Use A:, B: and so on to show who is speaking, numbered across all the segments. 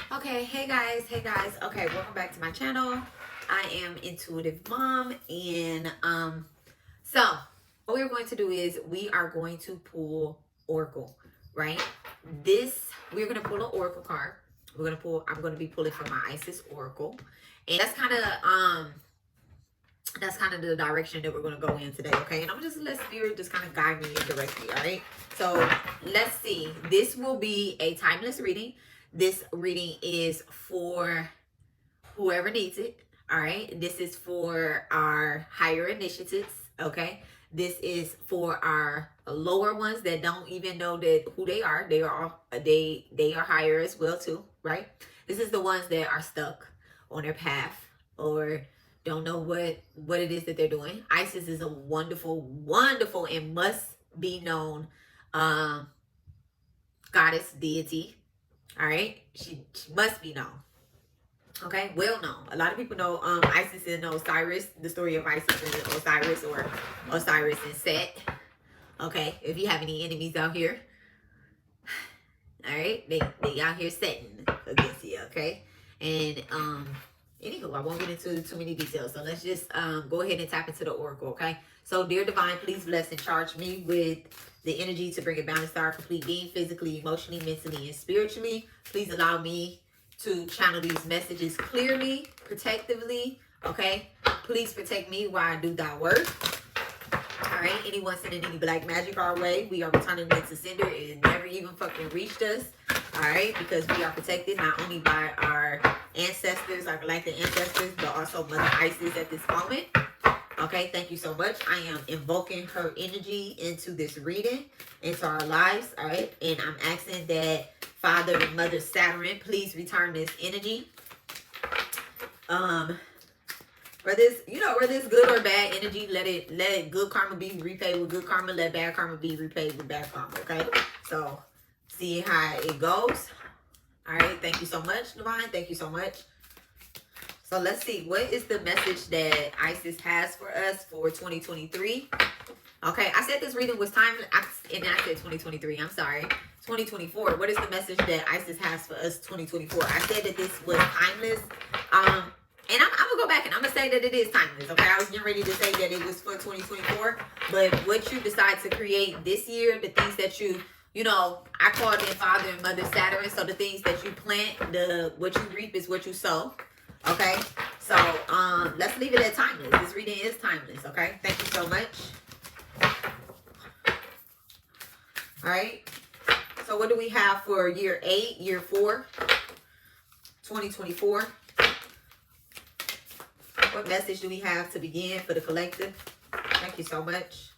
A: Okay, hey guys. Okay, welcome back to my channel. I am Intuitive Mom, and so what we're going to do is we are going to pull Oracle, right? We're gonna pull an Oracle card. I'm gonna be pulling from my Isis Oracle, and that's kind of the direction that we're going to go in today, okay? And I'm just let spirit just kind of guide me and direct me, all right? So let's see. This will be a timeless reading. This reading is for whoever needs it, all right? This is for our higher initiatives, okay? This is for our lower ones that don't even know that who they are. They are higher as well too, right? This is the ones that are stuck on their path or don't know what it is that they're doing. Isis is a wonderful and must be known goddess deity. All right, she must be known. Okay, well known. A lot of people know Isis and Osiris, the story of Isis and Osiris, or Osiris and Set. Okay, if you have any enemies out here, all right, they out here setting against you. Okay, and anywho, I won't get into too many details. So let's just go ahead and tap into the oracle, okay? So, dear divine, please bless and charge me with the energy to bring a balance to our complete being, physically, emotionally, mentally, and spiritually. Please allow me to channel these messages clearly, protectively, okay? Please protect me while I do thy work. All right, anyone sending any black magic our way, we are returning it to sender. It never even fucking reached us. All right, because we are protected not only by our ancestors, our galactic ancestors, but also Mother Isis at this moment. Okay, thank you so much. I am invoking her energy into this reading, into our lives. All right, and I'm asking that Father and Mother Saturn, please return this energy. Whether it's good or bad energy, let it good karma be repaid with good karma. Let bad karma be repaid with bad karma. Okay, so see how it goes. All right, thank you so much, Divine. Thank you so much. So let's see, what is the message that Isis has for us for 2023? Okay, I said this reading was time, and I said 2023. I'm sorry, 2024. What is the message that Isis has for us 2024? I said that this was timeless. And I'm going to go back and I'm going to say that it is timeless, okay? I was getting ready to say that it was for 2024. But what you decide to create this year, the things that you know, I call them Father and Mother Saturn. So the things that you plant, what you reap is what you sow, okay? So let's leave it at timeless. This reading is timeless, okay? Thank you so much. All right. So what do we have for year 8, year 4, 2024? What message do we have to begin for the collective? Thank you so much.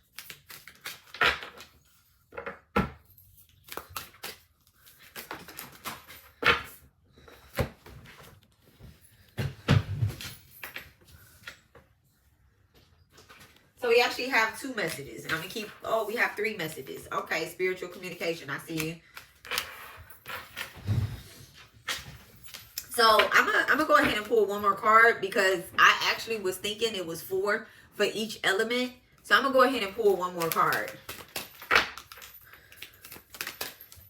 A: So we actually have 2 messages. And I'm going to keep, we have 3 messages. Okay, spiritual communication. I see you. So I'm gonna go ahead and pull one more card because I actually was thinking it was 4 for each element. So I'm gonna go ahead and pull one more card.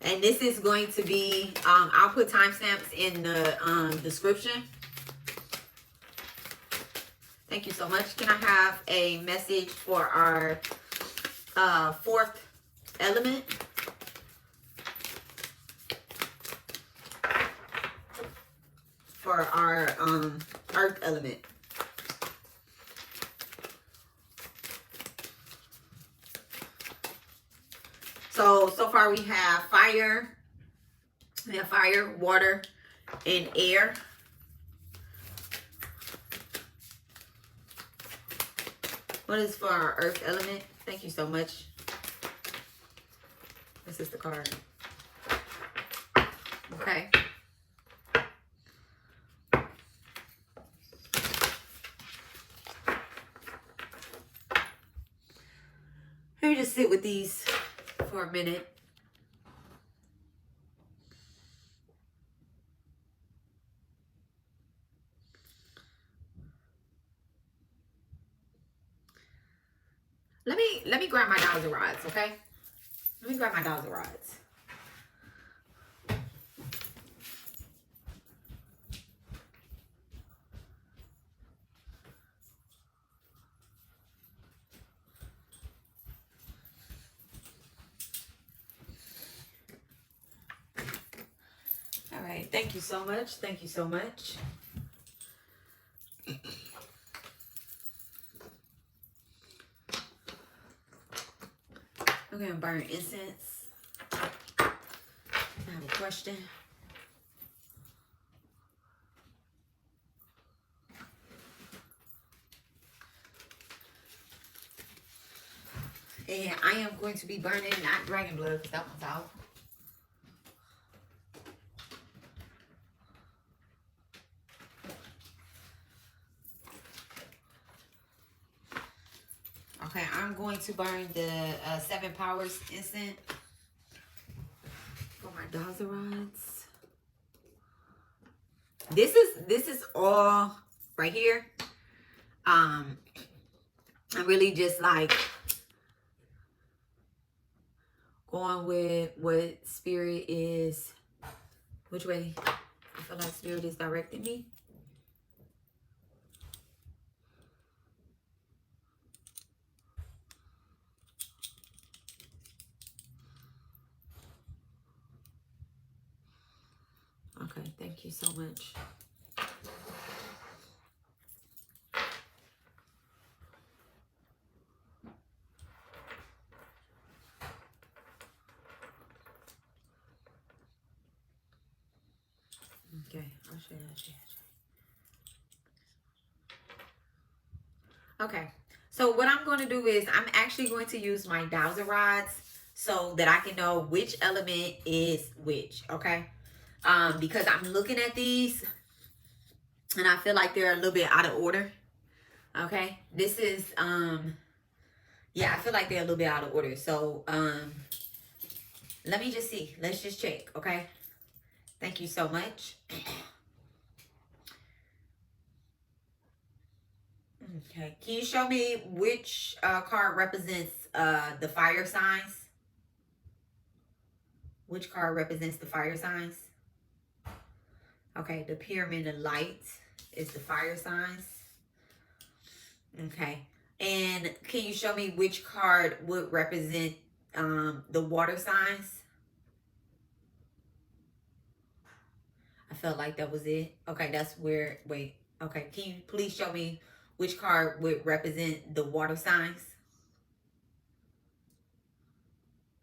A: And this is going to be, I'll put timestamps in the description. Thank you so much. Can I have a message for our 4th element? For our earth element. So far we have fire, water, and air. What is for our earth element? Thank you so much. This is the card. Okay. Let me just sit with these for a minute. Let me grab my Dowser rods, okay? Let me grab my Dowser rods. Okay, thank you so much. Thank you so much. Okay, I'm burning incense. I have a question. And I am going to be burning, not dragon blood, because that one's out. Okay, I'm going to burn the 7 powers incense for my Dowser rods. This is all right here. I'm really just like going with what spirit is, which way I feel like spirit is directing me. Okay, thank you so much. Okay, I'll show you. Okay, so what I'm going to do is I'm actually going to use my Dowser rods so that I can know which element is which, okay? Because I'm looking at these and I feel like they're a little bit out of order, okay? This is, yeah, I feel like they're a little bit out of order. So, let me just see. Let's just check, okay? Thank you so much. Okay, can you show me which card represents the fire signs? Which card represents the fire signs? Okay, the pyramid of light is the fire signs. Okay, and can you show me which card would represent the water signs? I felt like that was it. Okay, that's where, wait. Okay, can you please show me which card would represent the water signs?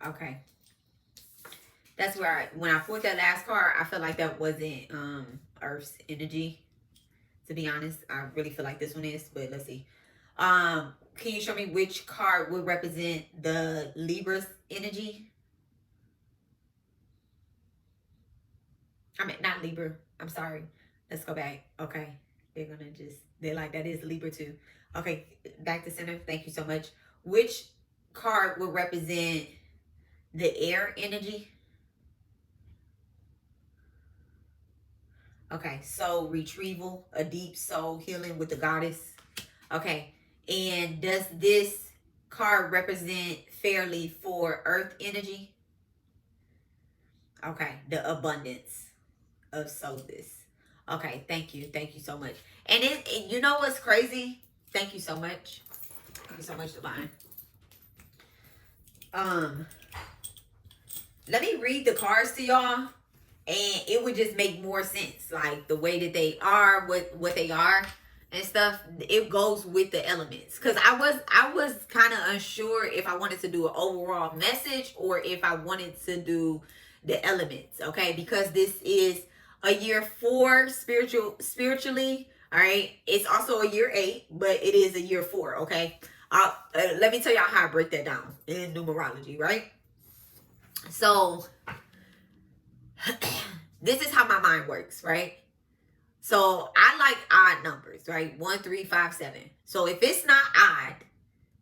A: Okay. That's where when I pulled that last card, I felt like that wasn't Earth's energy. To be honest, I really feel like this one is, but let's see. Can you show me which card would represent the Libra's energy? I mean, not Libra. I'm sorry. Let's go back. Okay. They're like, that is Libra too. Okay, back to center. Thank you so much. Which card would represent the air energy? Okay, soul retrieval, a deep soul healing with the goddess. Okay, and does this card represent fairly for earth energy? Okay, the abundance of Sothis. Okay, thank you so much. And you know what's crazy? Thank you so much. Thank you so much, Divine. Let me read the cards to y'all, and it would just make more sense, like the way that they are, what they are and stuff. It goes with the elements, because I was kind of unsure if I wanted to do an overall message or if I wanted to do the elements, okay? Because this is a year 4 spiritually, all right? It's also a year 8, but it is a year 4, okay? Let me tell y'all how I break that down in numerology, right? So this is how my mind works, right? So I like odd numbers, right? 1, 3, 5, 7. So if it's not odd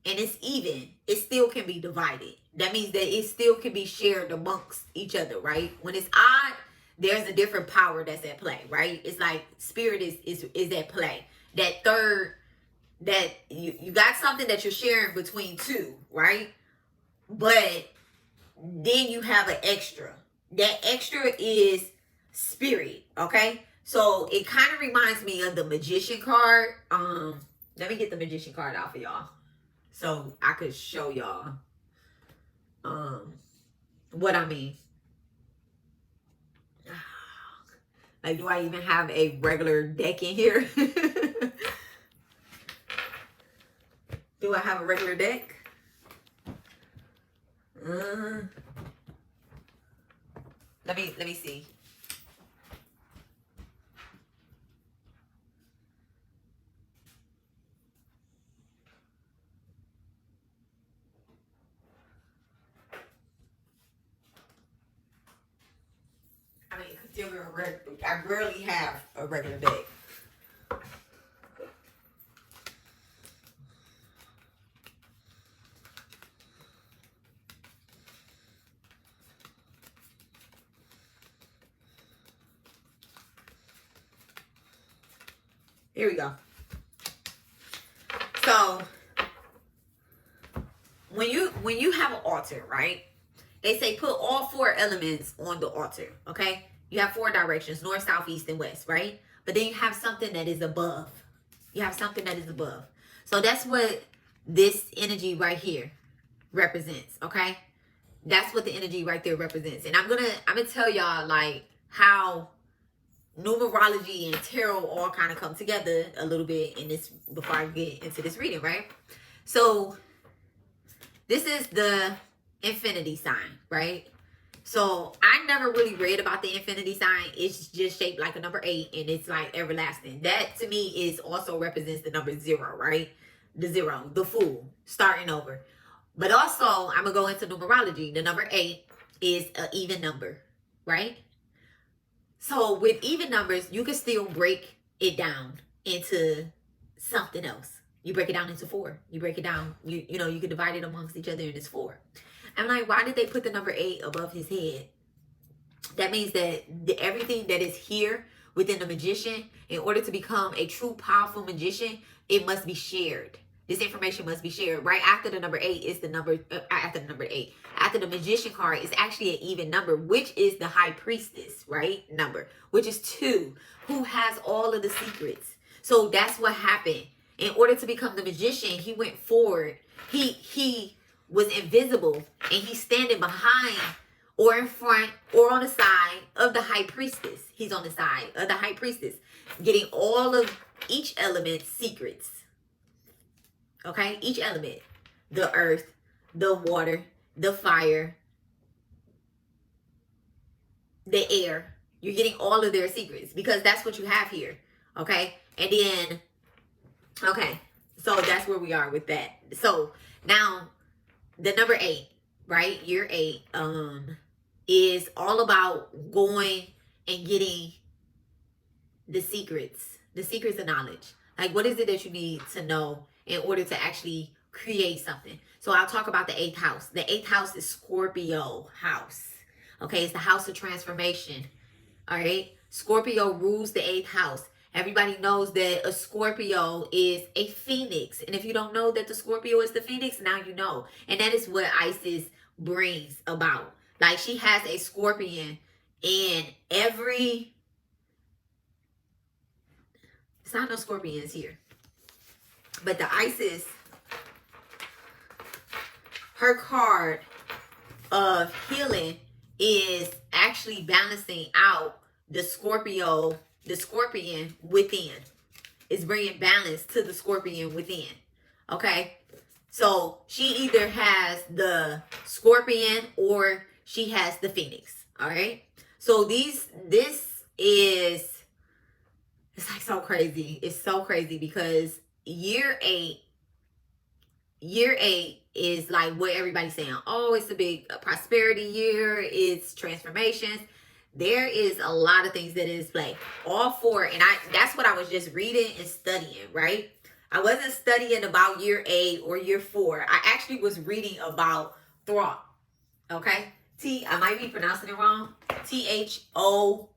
A: and it's even, it still can be divided. That means that it still can be shared amongst each other, right? When it's odd, there's a different power that's at play, right? It's like spirit is at play. That third, that you got something that you're sharing between two, right? But then you have an extra. That extra is spirit, okay? So it kind of reminds me of the Magician card. Let me get the Magician card out for y'all, so I could show y'all what I mean. Like, do I even have a regular deck in here? Do I have a regular deck? Let me see. I mean, I rarely have a regular deck. Here we go. So when you have an altar, right? They say put all 4 elements on the altar, okay? You have 4 directions, north, south, east, and west, right? But then you have something that is above. You have something that is above. So that's what this energy right here represents, okay? That's what the energy right there represents. And I'm gonna tell y'all like how numerology and tarot all kind of come together a little bit in this before I get into this reading, right? So this is the infinity sign, right? So I never really read about the infinity sign. It's just shaped like a number 8 and it's like everlasting. That to me is also represents the number 0, right? The 0, the fool, starting over. But also I'm gonna go into numerology. The number 8 is an even number, right? So with even numbers, you can still break it down into something else. You break it down into 4. You break it down, you know, you can divide it amongst each other and it's 4. I'm like, why did they put the number 8 above his head? That means that everything that is here within the magician, in order to become a true powerful magician, it must be shared. This information must be shared. Right after the number 8 is the number, after the number 8. After the magician card is actually an even number, which is the high priestess, right? Number, which is 2, who has all of the secrets. So that's what happened. In order to become the magician, he went forward. He was invisible and he's standing behind or in front or on the side of the high priestess. He's on the side of the high priestess, getting all of each element's secrets. Okay, each element, the earth, the water, the fire, the air. You're getting all of their secrets because that's what you have here. Okay, and then, okay, so that's where we are with that. So now the number 8, right? Year 8, is all about going and getting the secrets of knowledge. Like, what is it that you need to know in order to actually create something? So I'll talk about the 8th house. The 8th house is Scorpio house. Okay, it's the house of transformation. All right, Scorpio rules the 8th house. Everybody knows that a Scorpio is a phoenix. And if you don't know that the Scorpio is the phoenix, now you know. And that is what Isis brings about. Like, she has a scorpion in every... It's not no scorpions here. But the Isis, her card of healing is actually balancing out the Scorpio, the scorpion within. It's bringing balance to the scorpion within. Okay? So she either has the scorpion or she has the phoenix. All right? So this is, it's like so crazy. It's so crazy because year 8 is like what everybody's saying. Oh, it's a big prosperity year. It's transformations. There is a lot of things that is play. All 4, and that's what I was just reading and studying, right? I wasn't studying about year 8 or year 4. I actually was reading about thought. Okay? I might be pronouncing it wrong. Thoth.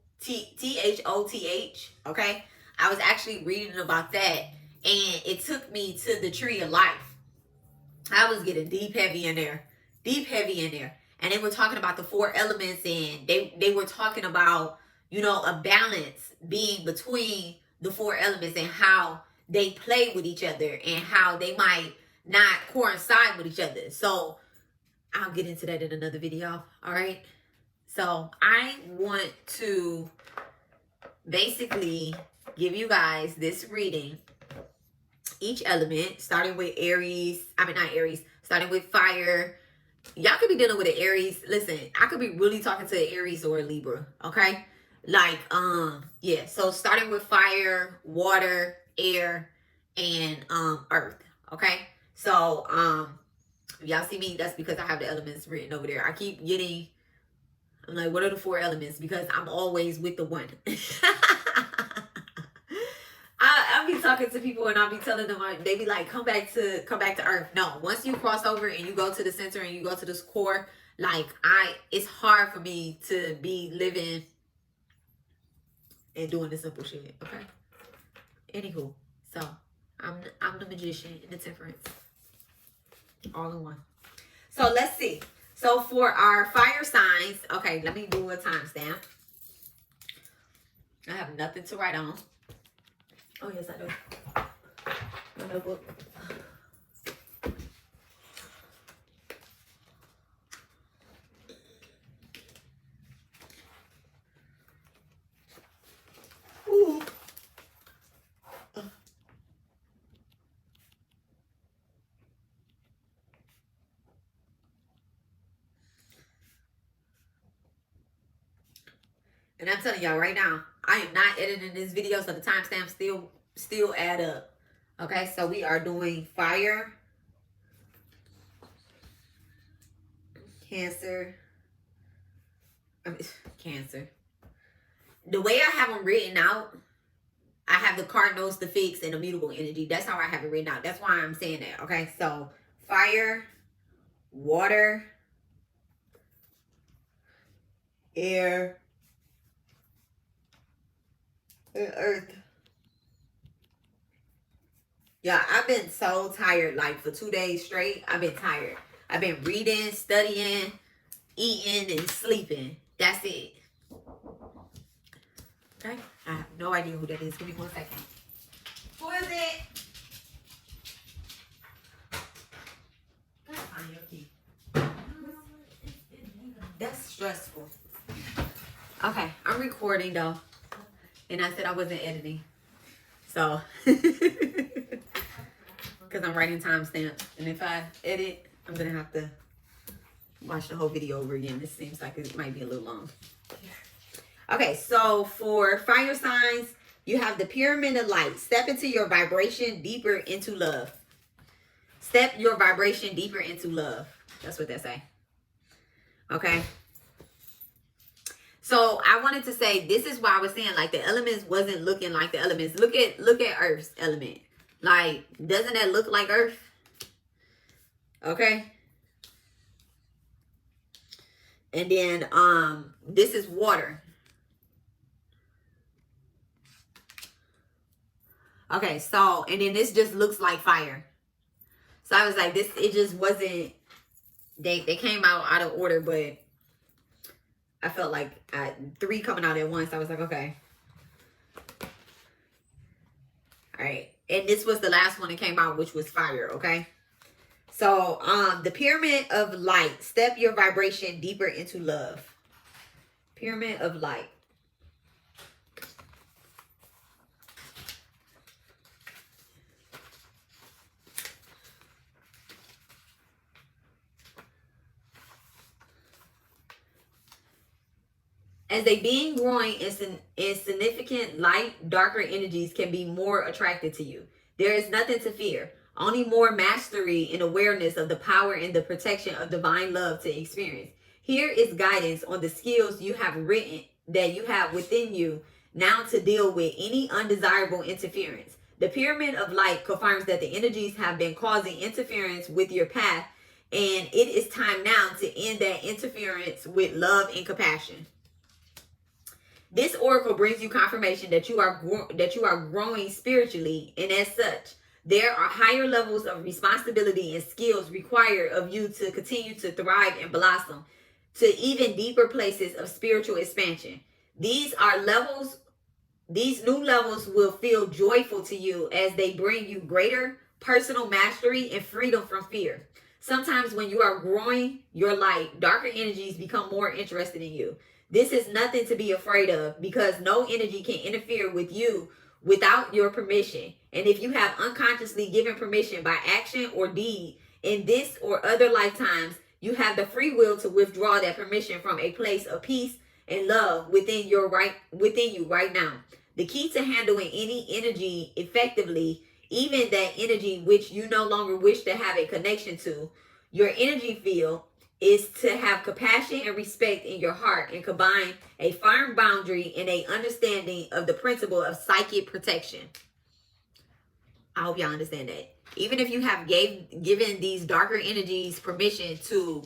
A: Okay? I was actually reading about that, and it took me to the tree of life. I was getting deep heavy in there. And they were talking about the 4 elements, and they were talking about, you know, a balance being between the 4 elements and how they play with each other and how they might not coincide with each other. So I'll get into that in another video. All right. So I want to basically give you guys this reading. Each element, starting with Aries. I mean, not Aries. Starting with fire. Y'all could be dealing with an Aries. Listen, I could be really talking to an Aries or a Libra. Okay? Like, yeah. So starting with fire, water, air, and earth. Okay? So, if y'all see me, that's because I have the elements written over there. I keep getting, I'm like, what are the 4 elements? Because I'm always with the one. I'll be talking to people and I'll be telling them, they be like, come back to earth. No, once you cross over and you go to the center and you go to this core, like it's hard for me to be living and doing the simple shit. Okay. Anywho, so I'm the magician and the temperance. All in one. So let's see. So for our fire signs, okay, let me do a timestamp. I have nothing to write on. Oh, yes, I do. My notebook. Ooh. And I'm telling y'all right now, I am not editing this video, so the timestamps still add up. Okay, so we are doing fire, Cancer. Cancer. The way I have them written out, I have the cardinals, the fixed, and the mutable energy. That's how I have it written out. That's why I'm saying that. Okay, so fire, water, air, and earth. Yeah, I've been so tired. Like for 2 days straight, I've been tired. I've been reading, studying, eating, and sleeping. That's it. Okay? I have no idea who that is. Give me 1 second. Who is it? Find your key. That's stressful. Okay, I'm recording though. And I said I wasn't editing. So, because I'm writing timestamps. And if I edit, I'm going to have to watch the whole video over again. This seems like it might be a little long. Okay, so for fire signs, you have the pyramid of light. Step into your vibration deeper into love. Step your vibration deeper into love. That's what they say. Okay. So I wanted to say, this is why I was saying, like, the elements wasn't looking like the elements. Look at Earth's element. Like, doesn't that look like Earth? Okay. And then this is water. Okay, so and then this just looks like fire. So I was like, this, it just wasn't, they came out of order, but I felt like 3 coming out at once. I was like, okay. All right. And this was the last one that came out, which was fire, okay? So, the pyramid of light. Step your vibration deeper into love. Pyramid of light. As a being growing in significant light, darker energies can be more attracted to you. There is nothing to fear. Only more mastery and awareness of the power and the protection of divine love to experience. Here is guidance on the skills you have written that you have within you now to deal with any undesirable interference. The pyramid of light confirms that the energies have been causing interference with your path, and it is time now to end that interference with love and compassion. This oracle brings you confirmation that you are growing spiritually, and as such, there are higher levels of responsibility and skills required of you to continue to thrive and blossom to even deeper places of spiritual expansion. These new levels will feel joyful to you as they bring you greater personal mastery and freedom from fear. Sometimes when you are growing your light, darker energies become more interested in you. This is nothing to be afraid of because no energy can interfere with you without your permission. And if you have unconsciously given permission by action or deed in this or other lifetimes, you have the free will to withdraw that permission from a place of peace and love within you right now. The key to handling any energy effectively, even that energy which you no longer wish to have a connection to, your energy field, is to have compassion and respect in your heart and combine a firm boundary and a understanding of the principle of psychic protection. I hope y'all understand that. Even if you have given these darker energies permission to,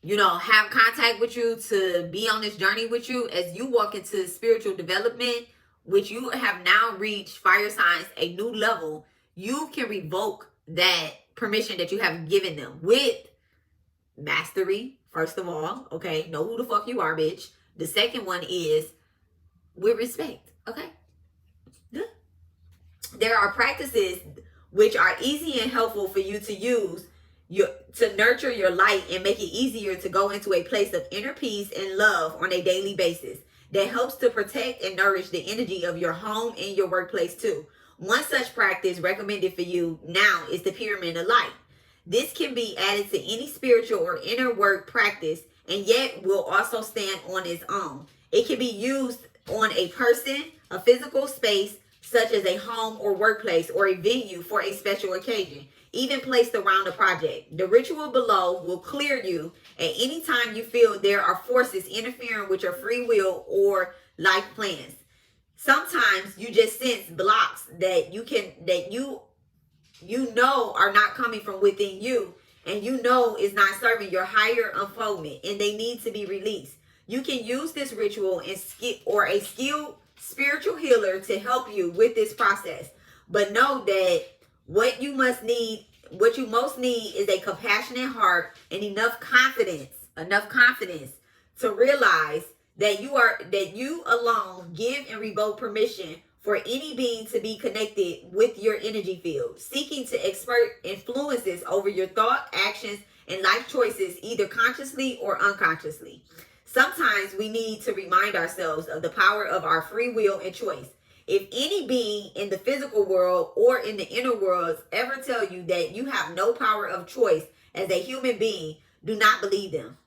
A: have contact with you, to be on this journey with you, as you walk into spiritual development, which you have now reached fire signs a new level, you can revoke that permission that you have given them with mastery, first of all. Okay, know who the fuck you are, bitch. The second one is with respect. Okay, there are practices which are easy and helpful for you to use to nurture your light and make it easier to go into a place of inner peace and love on a daily basis that helps to protect and nourish the energy of your home and your workplace too. One such practice recommended for you now is the pyramid of light. This can be added to any spiritual or inner work practice and yet will also stand on its own. It can be used on a person, a physical space, such as a home or workplace or a venue for a special occasion, even placed around a project. The ritual below will clear you at any time you feel there are forces interfering with your free will or life plans. Sometimes you just sense blocks that you know are not coming from within you, and you know is not serving your higher unfoldment, and they need to be released. You can use this ritual a skilled spiritual healer to help you with this process. But know that what you most need is a compassionate heart and enough confidence to realize that you alone give and revoke permission for any being to be connected with your energy field, seeking to exert influences over your thought, actions, and life choices, either consciously or unconsciously. Sometimes we need to remind ourselves of the power of our free will and choice. If any being in the physical world or in the inner worlds ever tell you that you have no power of choice as a human being, do not believe them.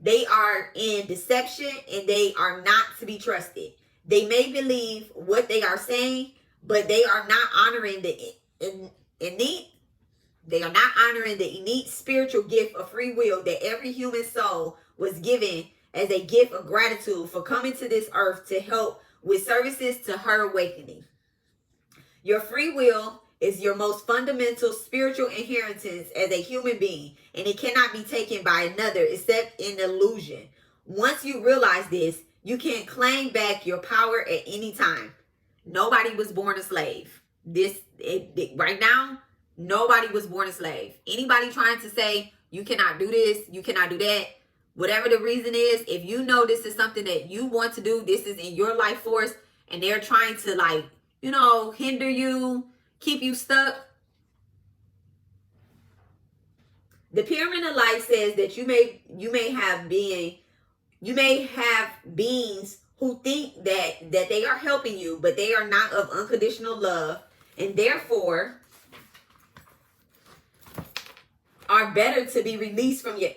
A: They are in deception and they are not to be trusted. They may believe what they are saying, but they are not honoring the innate spiritual gift of free will that every human soul was given as a gift of gratitude for coming to this earth to help with services to her awakening. Your free will is your most fundamental spiritual inheritance as a human being, and it cannot be taken by another except in illusion. Once you realize this, you can claim back your power at any time. Nobody was born a slave. Right now, nobody was born a slave. Anybody trying to say you cannot do this, you cannot do that, whatever the reason is, if you know this is something that you want to do, this is in your life force, and they're trying to hinder you, keep you stuck. The pyramid of light says that you may have beings who think that they are helping you, but they are not of unconditional love, and therefore are better to be released from your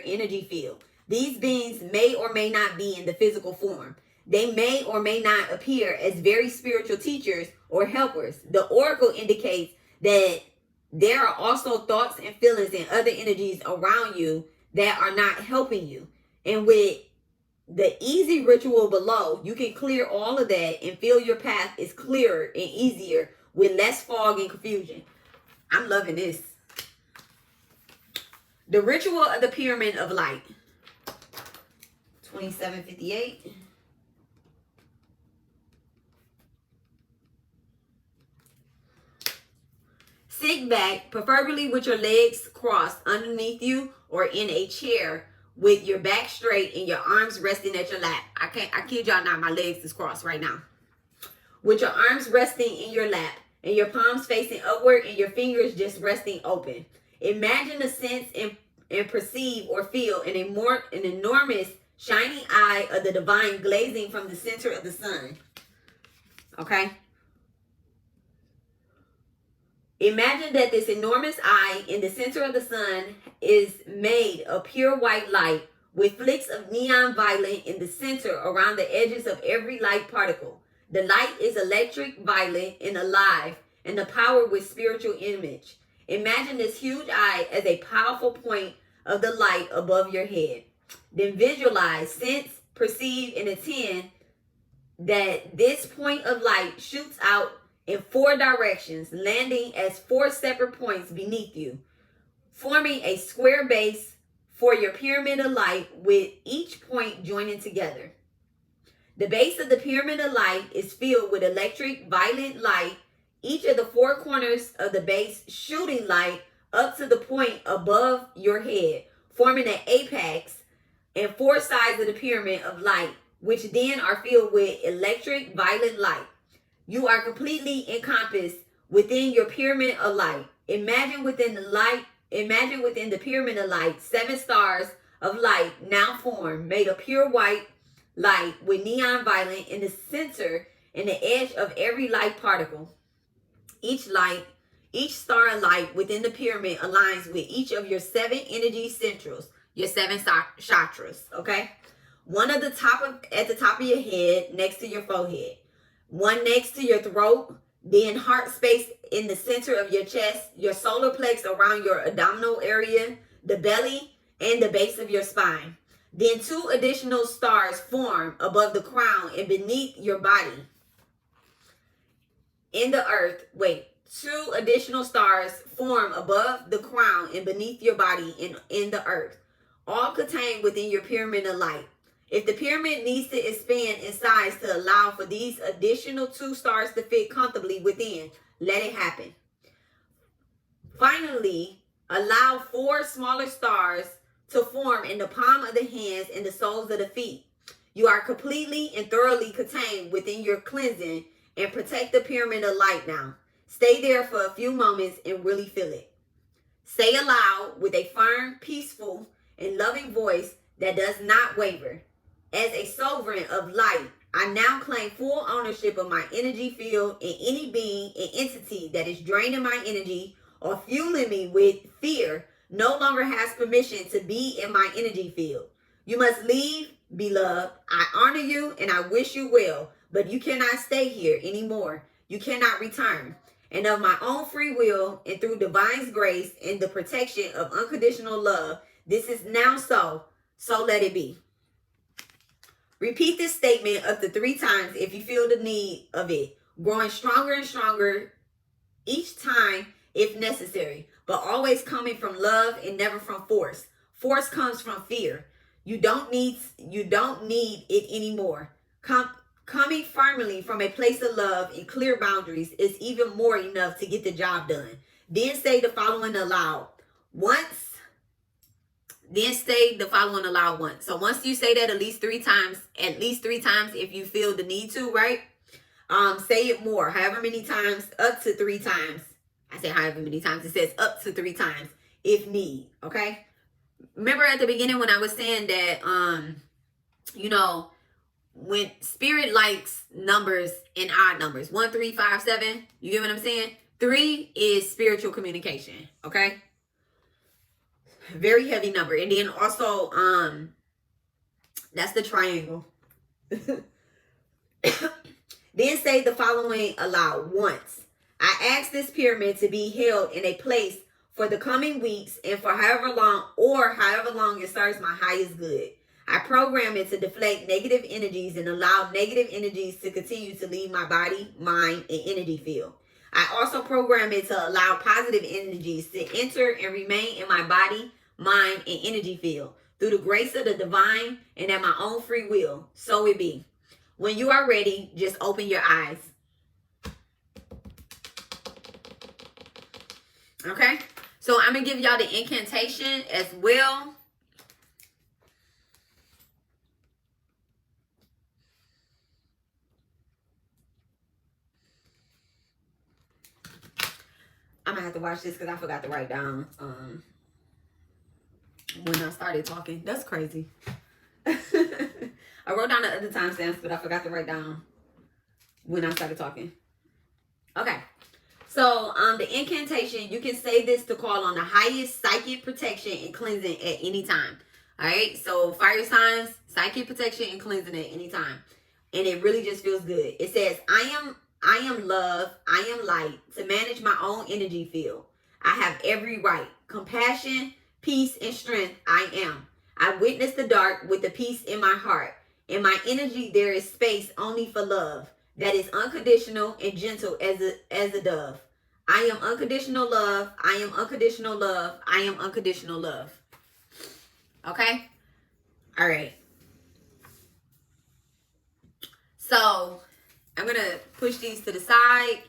A: energy field. These beings may or may not be in the physical form. They may or may not appear as very spiritual teachers or helpers. The oracle indicates that there are also thoughts and feelings and other energies around you that are not helping you. And with the easy ritual below, you can clear all of that and feel your path is clearer and easier with less fog and confusion. I'm loving this. The ritual of the pyramid of light. 2758. Sit back, preferably with your legs crossed underneath you or in a chair with your back straight and your arms resting at your lap. I kid y'all not, my legs is crossed right now. With your arms resting in your lap, and your palms facing upward and your fingers just resting open. Imagine a sense and perceive or feel an enormous shining eye of the divine glazing from the center of the sun. Okay? Imagine that this enormous eye in the center of the sun is made of pure white light with flicks of neon violet in the center around the edges of every light particle. The light is electric, violet, and alive, and the power with spiritual image. Imagine this huge eye as a powerful point of the light above your head. Then visualize, sense, perceive, and attend that this point of light shoots out in 4 directions, landing as 4 separate points beneath you, forming a square base for your pyramid of light with each point joining together. The base of the pyramid of light is filled with electric violet light, each of the 4 corners of the base shooting light up to the point above your head, forming an apex and 4 sides of the pyramid of light, which then are filled with electric violet light. You are completely encompassed within your pyramid of light. Imagine within the pyramid of light, 7 stars of light now form, made of pure white light with neon violet in the center and the edge of every light particle. Each star of light within the pyramid aligns with each of your 7 energy centrals, your 7 chakras, okay? One at the top of your head, next to your forehead. One next to your throat, then heart space in the center of your chest, your solar plex around your abdominal area, the belly, and the base of your spine. Then 2 additional stars form above the crown and beneath your body. In the earth, 2 additional stars form above the crown and beneath your body in the earth, all contained within your pyramid of light. If the pyramid needs to expand in size to allow for these additional 2 stars to fit comfortably within, let it happen. Finally, allow 4 smaller stars to form in the palm of the hands and the soles of the feet. You are completely and thoroughly contained within your cleansing and protect the pyramid of light now. Stay there for a few moments and really feel it. Say aloud with a firm, peaceful, and loving voice that does not waver. As a sovereign of light, I now claim full ownership of my energy field, and any being and entity that is draining my energy or fueling me with fear no longer has permission to be in my energy field. You must leave, beloved. I honor you and I wish you well, but you cannot stay here anymore. You cannot return. And of my own free will and through divine's grace and the protection of unconditional love, this is now so let it be. Repeat this statement up to 3 times if you feel the need of it, growing stronger and stronger each time if necessary, but always coming from love and never from force. Force comes from fear. You don't need it anymore. Coming firmly from a place of love and clear boundaries is even more enough to get the job done. Then say the following aloud once. So once you say that at least 3 times if you feel the need to, right? Say it more, however many times, up to 3 times. I say however many times, it says up to 3 times if need, okay? Remember at the beginning when I was saying that, when spirit likes numbers in odd numbers, 1, 3, 5, 7, you get what I'm saying? 3 is spiritual communication, okay? Very heavy number. And then also, that's the triangle. Then say the following aloud once. I ask this pyramid to be held in a place for the coming weeks and for however long it serves my highest good. I program it to deflect negative energies and allow negative energies to continue to leave my body, mind, and energy field. I also program it to allow positive energies to enter and remain in my body, mind, and energy field through the grace of the divine and at my own free will. So it be. When you are ready, just open your eyes. Okay? So I'm going to give y'all the incantation as well. I'm gonna have to watch this because I forgot to write down when I started talking. That's crazy. I wrote down the other timestamps, but I forgot to write down when I started talking. Okay. So, the incantation, you can say this to call on the highest psychic protection and cleansing at any time. All right. So, fire signs, psychic protection and cleansing at any time. And it really just feels good. It says, I am love. I am light to manage my own energy field. I have every right. Compassion, peace, and strength I am. I witness the dark with the peace in my heart. In my energy, there is space only for love. That is unconditional and gentle as a dove. I am unconditional love. I am unconditional love. I am unconditional love. Okay? All right. So, I'm going to push these to the side.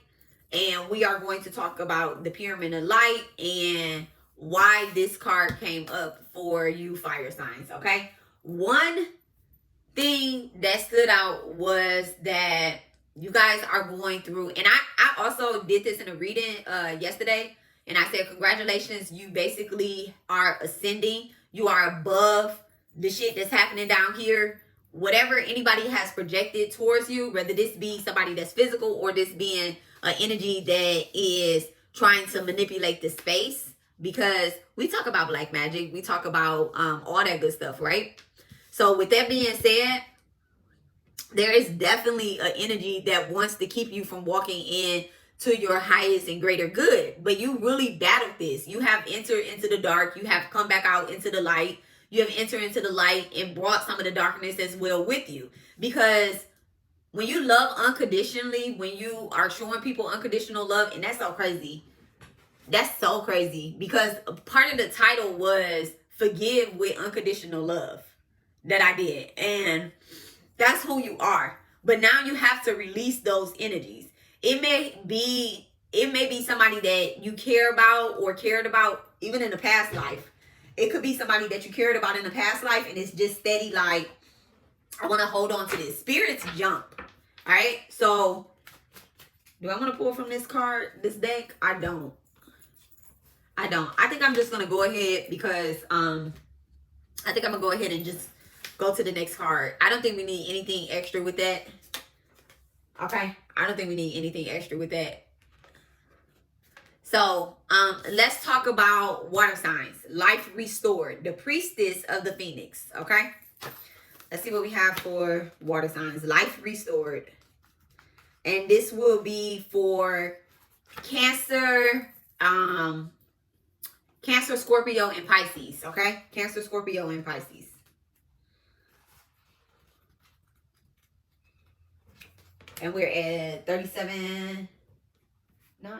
A: And we are going to talk about the Pyramid of Light and why this card came up for you fire signs. Okay? One thing that stood out was that you guys are going through, and I also did this in a reading yesterday, and I said congratulations, you basically are ascending. You are above the shit that's happening down here. Whatever anybody has projected towards you, whether this be somebody that's physical or this being an energy that is trying to manipulate the space, because we talk about black magic, we talk about all that good stuff, right? So with that being said, there is definitely an energy that wants to keep you from walking in to your highest and greater good. But you really battled this. You have entered into the dark. You have come back out into the light. You have entered into the light and brought some of the darkness as well with you. Because when you love unconditionally, when you are showing people unconditional love, and that's so crazy. That's so crazy. Because part of the title was Forgive with Unconditional Love that I did. And that's who you are. But now you have to release those energies. It may be somebody that you care about or cared about even in the past life. It could be somebody that you cared about in the past life and it's just steady like, I want to hold on to this. Spirits jump. All right? So, do I want to pull from this card, this deck? I don't. I think I'm just going to go ahead because I think I'm going to go ahead and just go to the next card. I don't think we need anything extra with that. Okay. I don't think we need anything extra with that. So, let's talk about water signs. Life restored. The Priestess of the Phoenix. Okay. Let's see what we have for water signs. Life restored. And this will be for Cancer, Cancer, Scorpio, and Pisces. Okay. Cancer, Scorpio, and Pisces. And we're at 37. Not.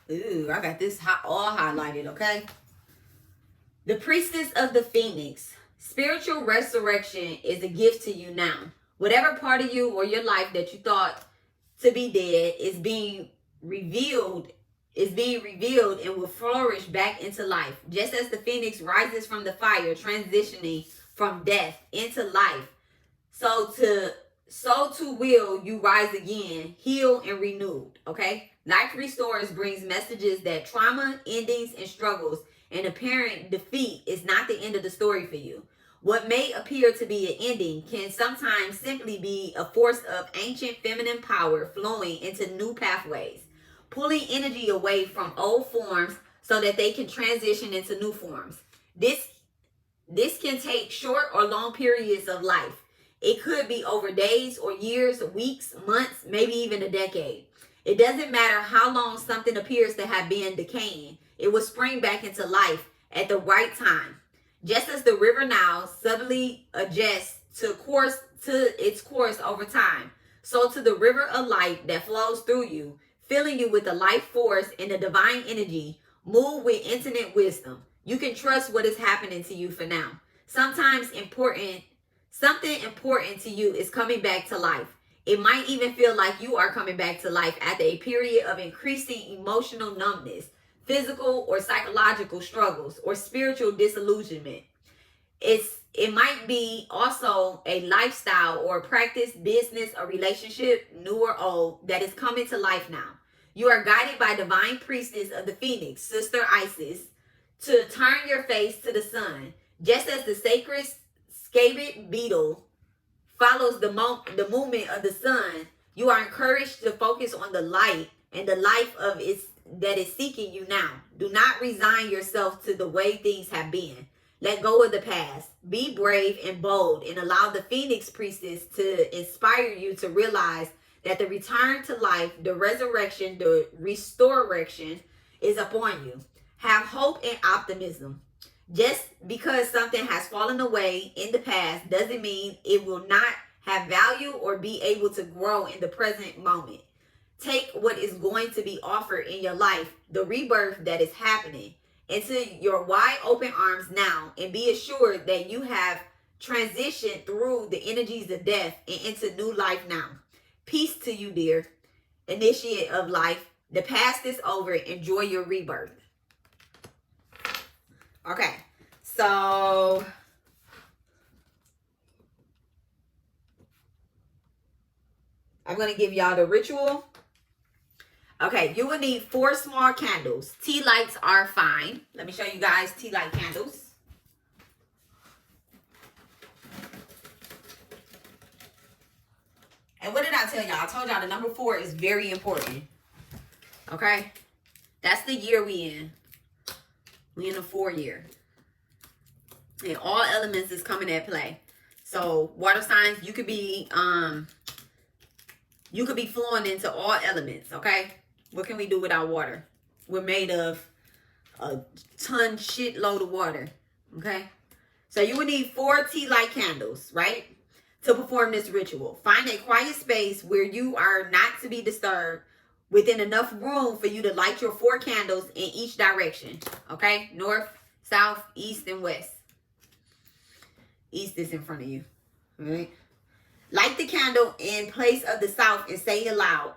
A: Ooh, I got this all highlighted, okay? The Priestess of the Phoenix. Spiritual resurrection is a gift to you now. Whatever part of you or your life that you thought to be dead is being revealed and will flourish back into life. Just as the phoenix rises from the fire, transitioning from death into life, so too will you rise again, healed and renewed. Okay? Life restores brings messages that trauma, endings, and struggles and apparent defeat is not the end of the story for you. What may appear to be an ending can sometimes simply be a force of ancient feminine power flowing into new pathways, pulling energy away from old forms so that they can transition into new forms. This can take short or long periods of life. It could be over days or years, weeks, months, maybe even a decade. It doesn't matter how long something appears to have been decaying. It will spring back into life at the right time. Just as the river Nile subtly adjusts to its course over time, so to the river of light that flows through you, filling you with the life force and the divine energy, move with infinite wisdom. You can trust what is happening to you for now. Something important to you is coming back to life. It might even feel like you are coming back to life after a period of increasing emotional numbness. physical or psychological struggles, or spiritual disillusionment. It might be also a lifestyle or practice, business, or relationship, new or old, that is coming to life now. You are guided by divine priestess of the Phoenix, Sister Isis, to turn your face to the sun. Just as the sacred scabied beetle follows the movement of the sun, you are encouraged to focus on the light and the life of its that is seeking you now. Do not resign yourself to the way things have been. Let go of the past. Be brave and bold, and allow the Phoenix Priestess to inspire you to realize that the return to life, the resurrection, the restoration is upon you. Have hope and optimism. Just because something has fallen away in the past doesn't mean it will not have value or be able to grow in the present moment. Take what is going to be offered in your life, the rebirth that is happening, into your wide open arms now, and be assured that you have transitioned through the energies of death and into new life now. Peace to you, dear initiate of life. The past is over. Enjoy your rebirth. Okay, so I'm going to give y'all the ritual. Okay, you will need 4 small candles. Tea lights are fine. Let me show you guys tea light candles. And what did I tell y'all? I told y'all the number 4 is very important. Okay? That's the year we in. We in the 4 year. And all elements is coming at play. So water signs, you could be flowing into all elements, okay? What can we do without water? We're made of a shitload of water, okay? So you would need 4 tea light candles, right? To perform this ritual. Find a quiet space where you are not to be disturbed, within enough room for you to light your 4 candles in each direction, okay? North, south, east, and west. East is in front of you, all right? Light the candle in place of the south and say aloud,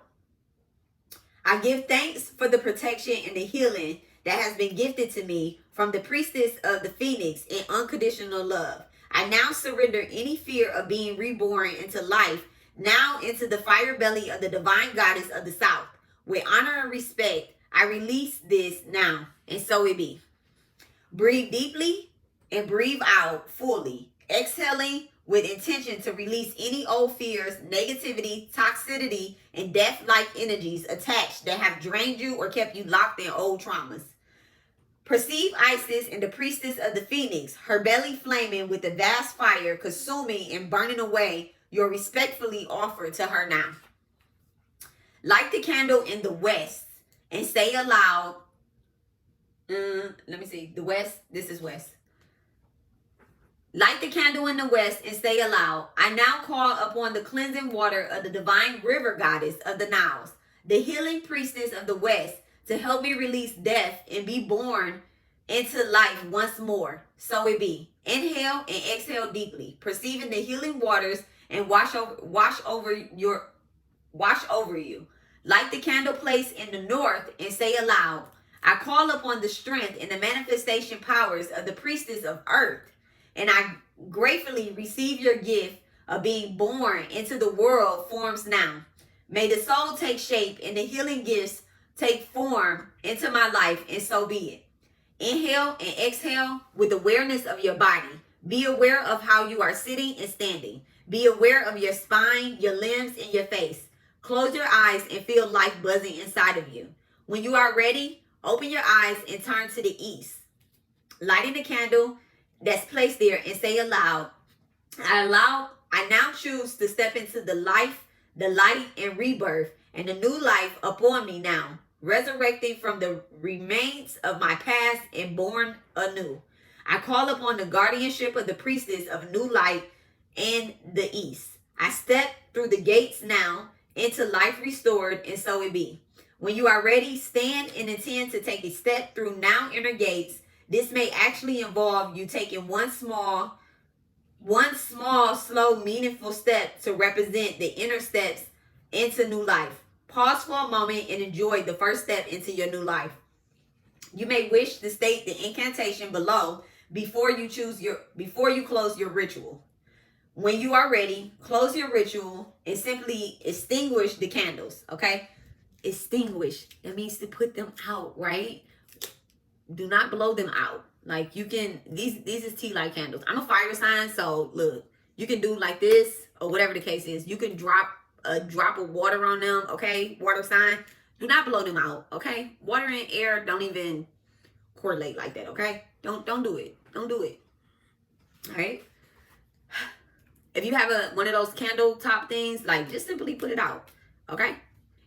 A: I give thanks for the protection and the healing that has been gifted to me from the Priestess of the Phoenix in unconditional love. I now surrender any fear of being reborn into life, now into the fire belly of the divine goddess of the south. With honor and respect, I release this now, and so it be. Breathe deeply and breathe out fully, exhaling with intention to release any old fears, negativity, toxicity, and death-like energies attached that have drained you or kept you locked in old traumas. Perceive Isis and the Priestess of the Phoenix, her belly flaming with the vast fire, consuming and burning away your respectfully offer to her now. Light the candle in the west and say aloud, let me see, the west, this is west. Light the candle in the west and say aloud, I now call upon the cleansing water of the divine river goddess of the Niles, the healing priestess of the west, to help me release death and be born into life once more. So it be. Inhale and exhale deeply, perceiving the healing waters and wash over you. Light the candle place in the north and say aloud, I call upon the strength and the manifestation powers of the priestess of earth, and I gratefully receive your gift of being born into the world forms now. May the soul take shape and the healing gifts take form into my life, and so be it. Inhale and exhale with awareness of your body. Be aware of how you are sitting and standing. Be aware of your spine, your limbs, and your face. Close your eyes and feel life buzzing inside of you. When you are ready, open your eyes and turn to the east. Lighting the candle that's placed there and say aloud, I now choose to step into the life, the light, and rebirth, and the new life upon me now, resurrecting from the remains of my past and born anew. I call upon the guardianship of the priestess of new light in the east. I step through the gates now into life restored, and so it be. When you are ready, stand and intend to take a step through now inner gates. This may actually involve you taking one small, slow, meaningful step to represent the inner steps into new life. Pause for a moment and enjoy the first step into your new life. You may wish to state the incantation below before you close your ritual. When you are ready, close your ritual and simply extinguish the candles, okay? Extinguish. That means to put them out, right? Do not blow them out. Like you can, these is tea light candles. I'm a fire sign, so look, you can do like this or whatever the case is. You can drop a drop of water on them, okay? Water sign. Do not blow them out, okay? Water and air don't even correlate like that, okay? Don't do it. Don't do it. All right? If you have one of those candle top things, like just simply put it out, okay?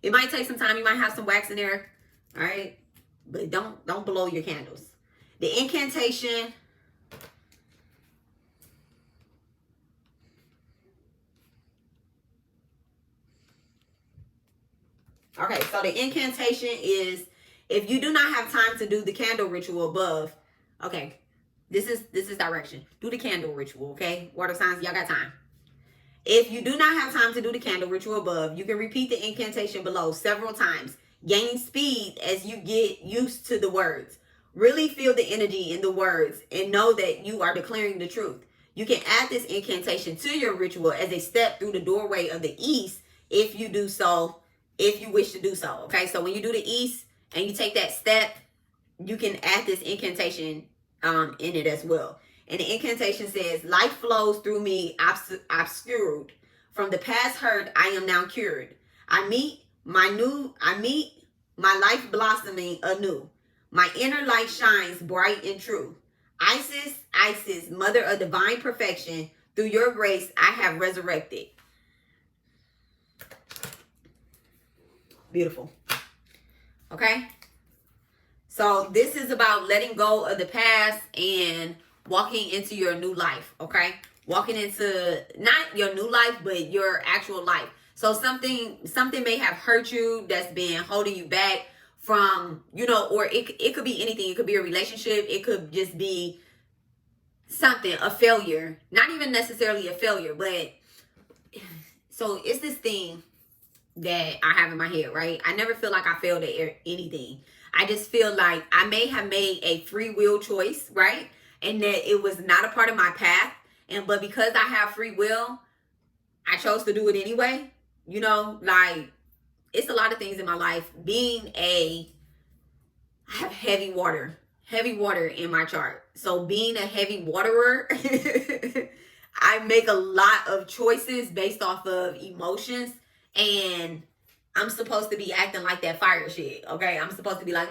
A: It might take some time. You might have some wax in there, all right? But don't blow your candles. The incantation. Okay, so the incantation is, if you do not have time to do the candle ritual above, okay, this is direction. Do the candle ritual, okay? Water signs, y'all got time. If you do not have time to do the candle ritual above, you can repeat the incantation below several times, gaining speed as you get used to the words. Really feel the energy in the words and know that you are declaring the truth. You can add this incantation to your ritual as a step through the doorway of the east if you do so, if you wish to do so. Okay, so when you do the east and you take that step, you can add this incantation in it as well. And the incantation says, life flows through me obscured. From the past hurt, I am now cured. I meet my life blossoming anew. My inner light shines bright and true. Isis, mother of divine perfection, through your grace I have resurrected. Beautiful. Okay? So this is about letting go of the past and walking into your new life, okay? Walking into not your new life, but your actual life. So something may have hurt you that's been holding you back from, or it could be anything. It could be a relationship. It could just be something, a failure. Not even necessarily a failure, but so it's this thing that I have in my head, right? I never feel like I failed at anything. I just feel like I may have made a free will choice, right? And that it was not a part of my path. But because I have free will, I chose to do it anyway. Like it's a lot of things in my life. I have heavy water in my chart. So being a heavy waterer, I make a lot of choices based off of emotions. And I'm supposed to be acting like that fire shit, okay? I'm supposed to be like,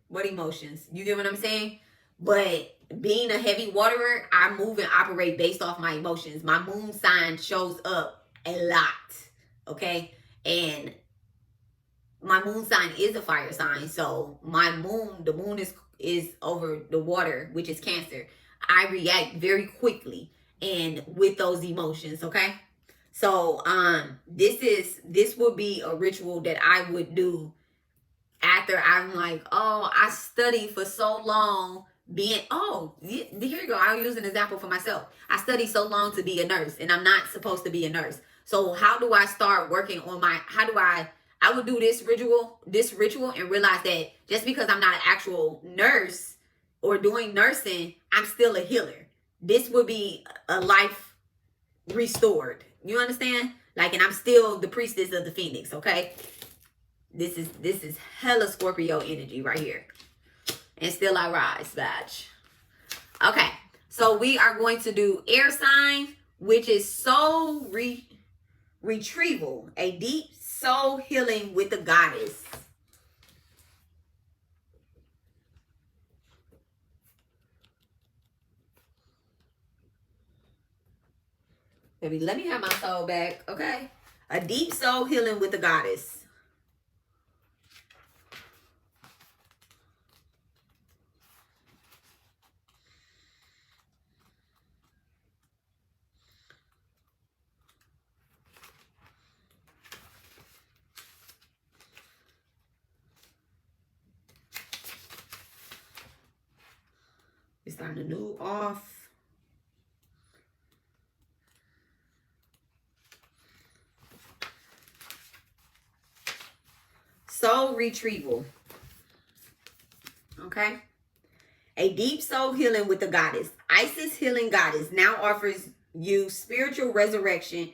A: what emotions? You get what I'm saying? But being a heavy waterer, I move and operate based off my emotions. My moon sign shows up a lot, okay? And my moon sign is a fire sign. So the moon is over the water, which is Cancer. I react very quickly and with those emotions, okay? So this would be a ritual that I would do after I'm like, oh, I studied for so long here you go. I'll use an example for myself. I studied so long to be a nurse and I'm not supposed to be a nurse. So how do I start working on I would do this ritual and realize that just because I'm not an actual nurse or doing nursing, I'm still a healer. This would be a life restored. You understand? Like, and I'm still the priestess of the Phoenix, okay? This is hella Scorpio energy right here. And still I rise, batch. Okay, so we are going to do air sign, which is soul retrieval, a deep soul healing with the goddess. Baby, let me have my soul back, okay? A deep soul healing with the goddess. We're starting anew off. Soul retrieval. Okay? A deep soul healing with the goddess. Isis healing goddess now offers you spiritual restoration,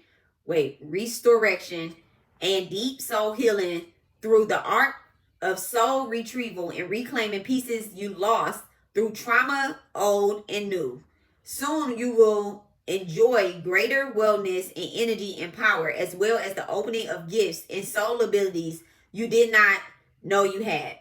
A: and deep soul healing through the art of soul retrieval and reclaiming pieces you lost through trauma, old and new. Soon you will enjoy greater wellness and energy and power, as well as the opening of gifts and soul abilities you did not know you had.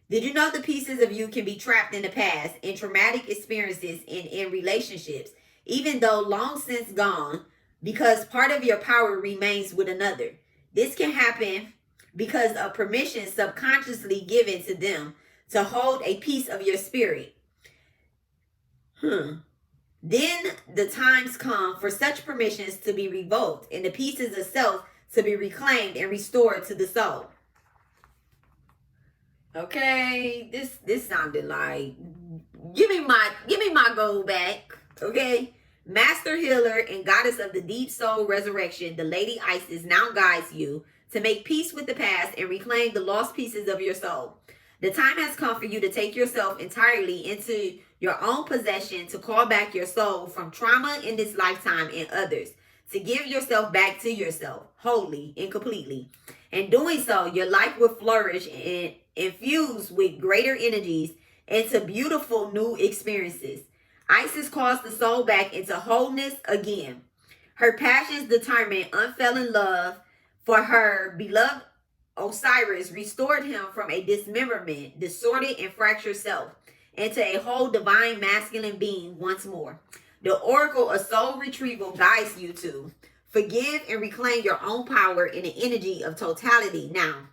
A: Did you know the pieces of you can be trapped in the past, in traumatic experiences, and in relationships, even though long since gone, because part of your power remains with another? This can happen because of permission subconsciously given to them to hold a piece of your spirit. Then the times come for such permissions to be revoked and the pieces of self to be reclaimed and restored to the soul. Okay, this sounded like give me my gold back. Okay. Master healer and goddess of the deep soul resurrection, the Lady Isis now guides you to make peace with the past and reclaim the lost pieces of your soul. The time has come for you to take yourself entirely into your own possession, to call back your soul from trauma in this lifetime and others, to give yourself back to yourself wholly and completely. In doing so, your life will flourish and infuse with greater energies into beautiful new experiences. Isis calls the soul back into wholeness again. Her passions determine unfailing love for her beloved Osiris restored him from a dismemberment, distorted and fractured self into a whole divine masculine being once more. The oracle of soul retrieval guides you to forgive and reclaim your own power in the energy of totality now.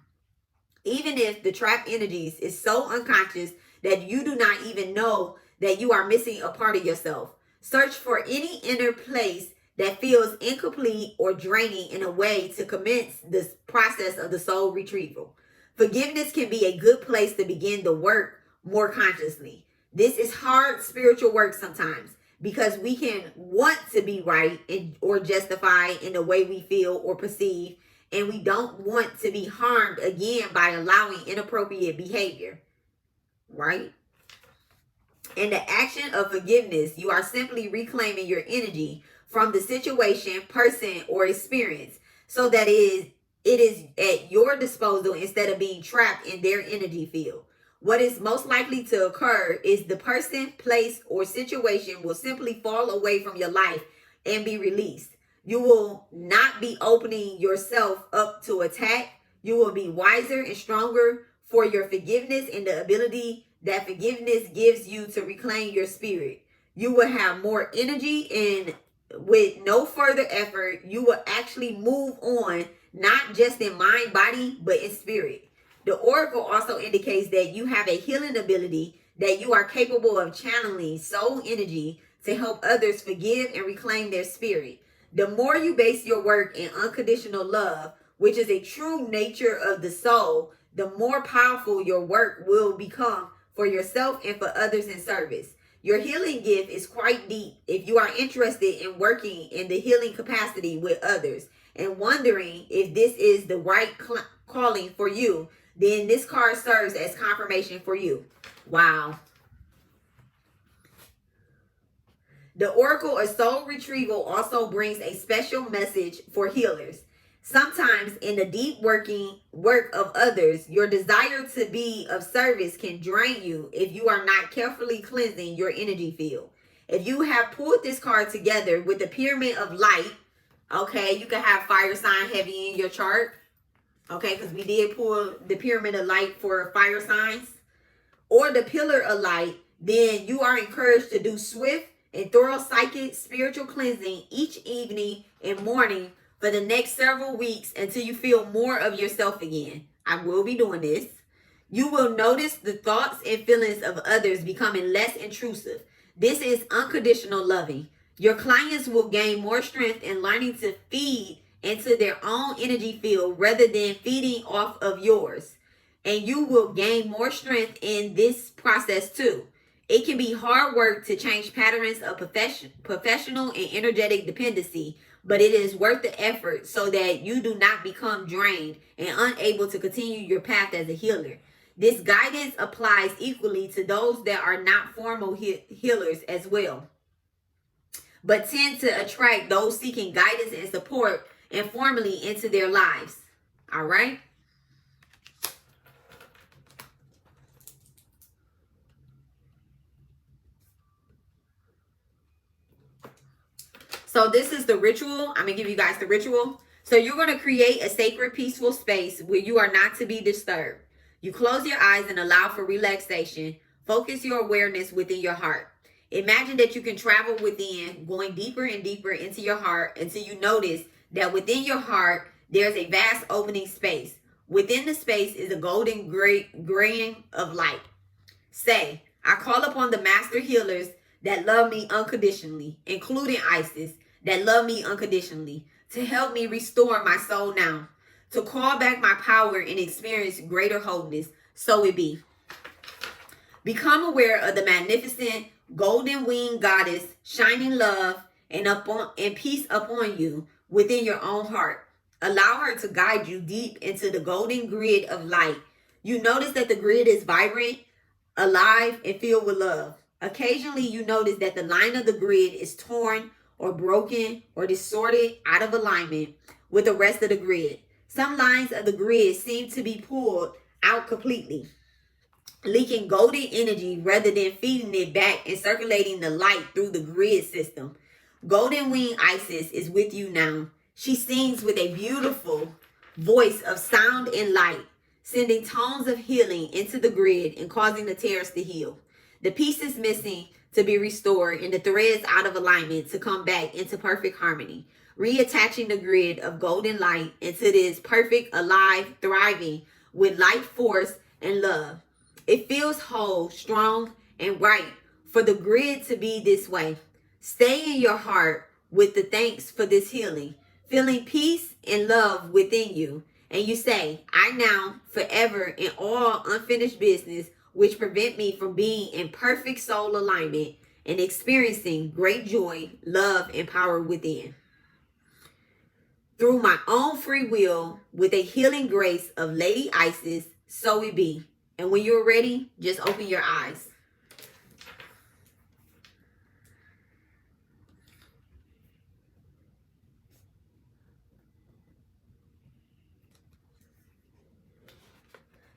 A: Even if the trapped energies is so unconscious that you do not even know that you are missing a part of yourself, search for any inner place that feels incomplete or draining in a way to commence this process of the soul retrieval. Forgiveness can be a good place to begin the work more consciously. This is hard spiritual work sometimes because we can want to be right or justified in the way we feel or perceive, and we don't want to be harmed again by allowing inappropriate behavior, right? In the action of forgiveness, you are simply reclaiming your energy from the situation, person, or experience so that it is at your disposal instead of being trapped in their energy field. What is most likely to occur is the person, place, or situation will simply fall away from your life and be released. You will not be opening yourself up to attack. You will be wiser and stronger for your forgiveness and the ability that forgiveness gives you to reclaim your spirit. You will have more energy, and with no further effort, you will actually move on, not just in mind, body, but in spirit. The oracle also indicates that you have a healing ability, that you are capable of channeling soul energy to help others forgive and reclaim their spirit. The more you base your work in unconditional love, which is a true nature of the soul, the more powerful your work will become for yourself and for others in service. Your healing gift is quite deep. If you are interested in working in the healing capacity with others and wondering if this is the right calling for you, then this card serves as confirmation for you. Wow. The Oracle of Soul Retrieval also brings a special message for healers. Sometimes in the deep work of others, your desire to be of service can drain you if you are not carefully cleansing your energy field. If you have pulled this card together with the Pyramid of Light, okay, you can have fire sign heavy in your chart, okay, because we did pull the Pyramid of Light for fire signs, or the Pillar of Light, then you are encouraged to do swift and thorough psychic spiritual cleansing each evening and morning for the next several weeks until you feel more of yourself again. I will be doing this. You will notice the thoughts and feelings of others becoming less intrusive. This is unconditional loving. Your clients will gain more strength in learning to feed into their own energy field rather than feeding off of yours. And you will gain more strength in this process too. It can be hard work to change patterns of professional and energetic dependency, but it is worth the effort so that you do not become drained and unable to continue your path as a healer. This guidance applies equally to those that are not formal healers as well, but tend to attract those seeking guidance and support informally into their lives. All right. So this is the ritual. I'm going to give you guys the ritual. So you're going to create a sacred, peaceful space where you are not to be disturbed. You close your eyes and allow for relaxation. Focus your awareness within your heart. Imagine that you can travel within, going deeper and deeper into your heart until you notice that within your heart, there's a vast opening space. Within the space is a golden graying of light. Say, I call upon the master healers that love me unconditionally, including Isis, that love me unconditionally, to help me restore my soul now, to call back my power and experience greater wholeness. So it be. Become aware of the magnificent golden winged goddess shining love and peace upon you within your own heart. Allow her to guide you deep into the golden grid of light. You notice that the grid is vibrant, alive, and filled with love. Occasionally, you notice that the line of the grid is torn or broken or distorted out of alignment with the rest of the grid. Some lines of the grid seem to be pulled out completely, leaking golden energy rather than feeding it back and circulating the light through the grid system. Golden Wing Isis is with you now. She sings with a beautiful voice of sound and light, sending tones of healing into the grid and causing the tears to heal. The pieces missing to be restored and the threads out of alignment to come back into perfect harmony, reattaching the grid of golden light into this perfect, alive, thriving with light force and love. It feels whole, strong, and right for the grid to be this way. Stay in your heart with the thanks for this healing, feeling peace and love within you. And you say, I now, forever, in all unfinished business, which prevent me from being in perfect soul alignment and experiencing great joy, love, and power within. Through my own free will, with a healing grace of Lady Isis, so it be. And when you're ready, just open your eyes.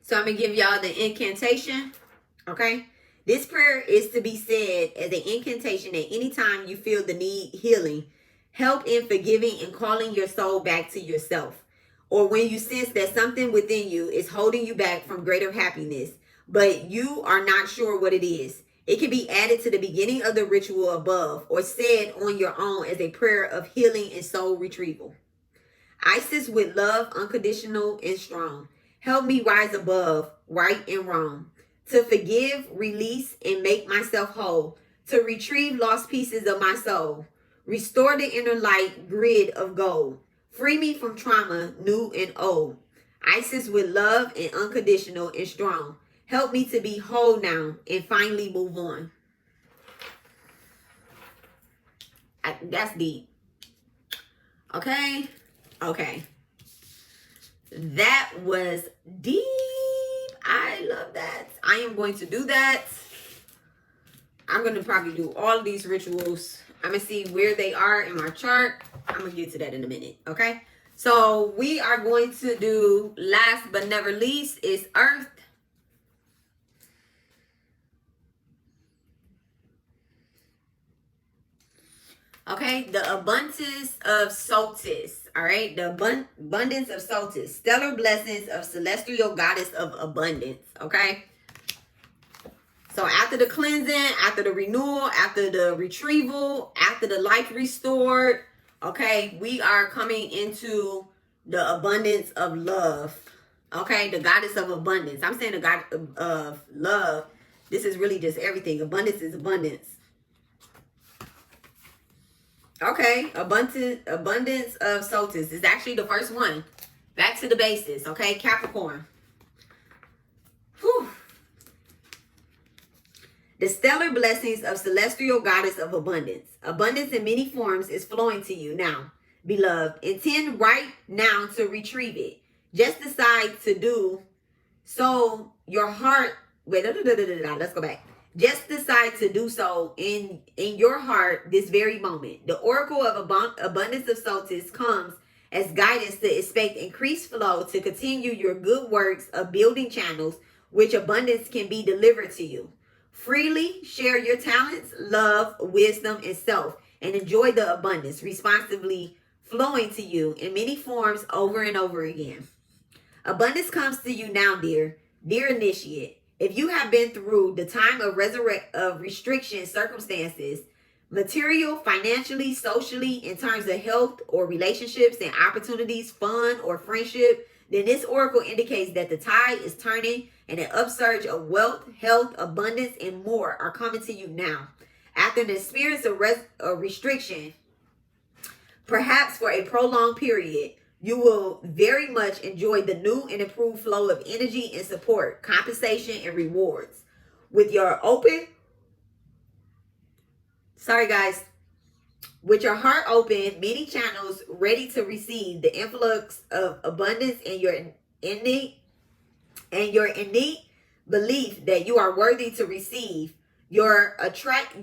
A: So I'm going to give y'all the incantation, okay? This prayer is to be said as an incantation at any time you feel the need healing, help in forgiving and calling your soul back to yourself, or when you sense that something within you is holding you back from greater happiness, but you are not sure what it is. It can be added to the beginning of the ritual above or said on your own as a prayer of healing and soul retrieval. Isis with love, unconditional and strong. Help me rise above right and wrong, to forgive, release, and make myself whole, to retrieve lost pieces of my soul, restore the inner light grid of gold, free me from trauma, new and old. Isis with love and unconditional and strong. Help me to be whole now and finally move on. That's deep. Okay? Okay. That was deep. I love that. I am going to do that. I'm going to probably do all of these rituals. I'm going to see where they are in my chart. I'm going to get to that in a minute. Okay. So we are going to do, last but never least, is Earth. Okay, the abundance of Sothis. All right, the abundance of Sothis. Stellar blessings of celestial goddess of abundance. Okay. So after the cleansing, after the renewal, after the retrieval, after the life restored, okay, we are coming into the abundance of love. Okay, the goddess of abundance. I'm saying the god of love. This is really just everything. Abundance is abundance. Okay, abundance of Sothis is actually the first one. Back to the basis, okay? Capricorn. Whew. The stellar blessings of celestial goddess of abundance. Abundance in many forms is flowing to you now, beloved. Intend right now to retrieve it. Just decide to do So your heart, wait, let's go back. Just decide to do so in your heart this very moment. The oracle of abundance of Sothis comes as guidance to expect increased flow to continue your good works of building channels which abundance can be delivered to you. Freely share your talents, love, wisdom, and self, and enjoy the abundance responsibly flowing to you in many forms over and over again. Abundance comes to you now, dear initiate. If you have been through the time of restriction circumstances, material, financially, socially, in terms of health or relationships and opportunities, fun or friendship, then this oracle indicates that the tide is turning and an upsurge of wealth, health, abundance, and more are coming to you now. After an experience of restriction, perhaps for a prolonged period, you will very much enjoy the new and improved flow of energy and support, compensation, and rewards. With your heart open, many channels ready to receive the influx of abundance and your innate belief that you are worthy to receive, you attract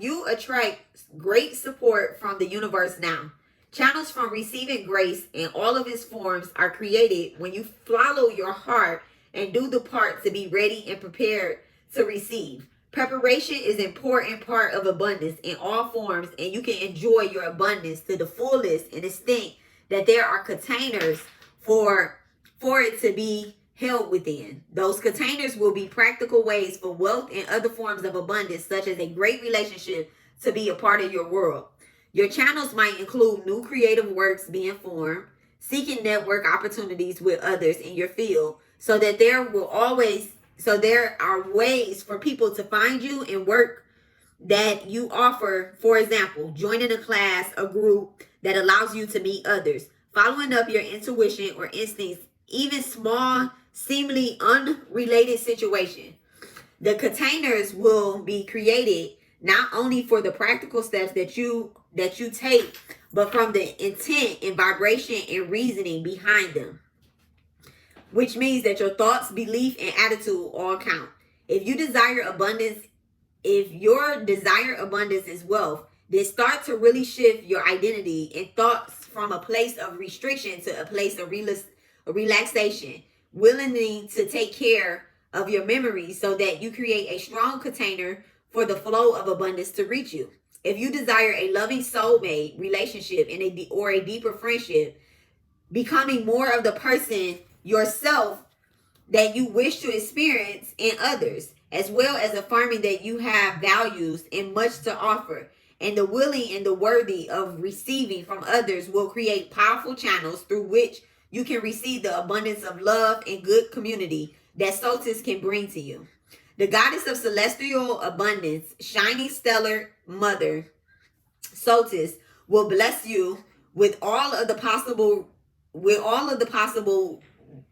A: great support from the universe now. Channels from receiving grace in all of its forms are created when you follow your heart and do the part to be ready and prepared to receive. Preparation is an important part of abundance in all forms, and you can enjoy your abundance to the fullest and extent that there are containers for it to be held within. Those containers will be practical ways for wealth and other forms of abundance, such as a great relationship, to be a part of your world. Your channels might include new creative works being formed, seeking network opportunities with others in your field, so that there are ways for people to find you and work that you offer. For example, joining a class, a group that allows you to meet others, following up your intuition or instincts, even small, seemingly unrelated situation. The containers will be created not only for the practical steps that you take, but from the intent and vibration and reasoning behind them, which means that your thoughts, belief, and attitude all count. If your desire abundance is wealth, then start to really shift your identity and thoughts from a place of restriction to a place of relaxation, willingly to take care of your memories so that you create a strong container for the flow of abundance to reach you. If you desire a loving soulmate relationship or a deeper friendship, becoming more of the person yourself that you wish to experience in others, as well as affirming that you have values and much to offer, and the willing and the worthy of receiving from others will create powerful channels through which you can receive the abundance of love and good community that Sothis can bring to you. The goddess of celestial abundance, shining stellar mother, Sothis, will bless you with all of the possible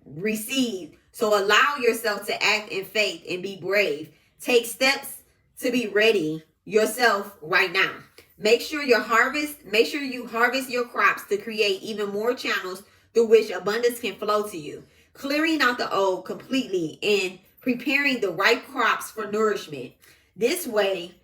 A: received. So allow yourself to act in faith and be brave. Take steps to be ready yourself right now. Make sure you harvest your crops to create even more channels through which abundance can flow to you. Clearing out the old completely and preparing the right crops for nourishment. This may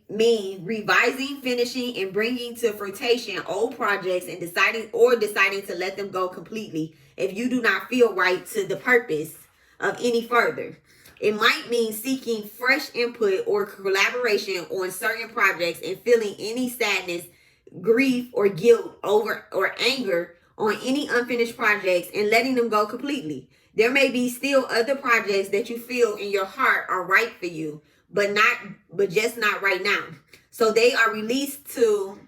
A: mean revising, finishing, and bringing to fruition old projects and deciding to let them go completely if you do not feel right to the purpose of any further. It might mean seeking fresh input or collaboration on certain projects and feeling any sadness, grief, or guilt over or anger on any unfinished projects and letting them go completely. There may be still other projects that you feel in your heart are right for you, but just not right now. So they are released to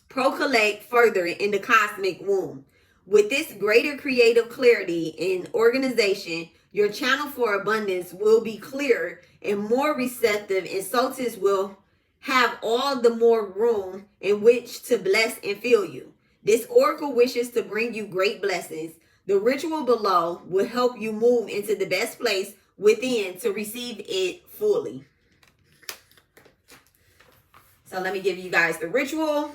A: percolate further in the cosmic womb. With this greater creative clarity and organization, your channel for abundance will be clearer and more receptive, and Sothis will have all the more room in which to bless and fill you. This oracle wishes to bring you great blessings. The ritual below will help you move into the best place within to receive it fully. So let me give you guys the ritual.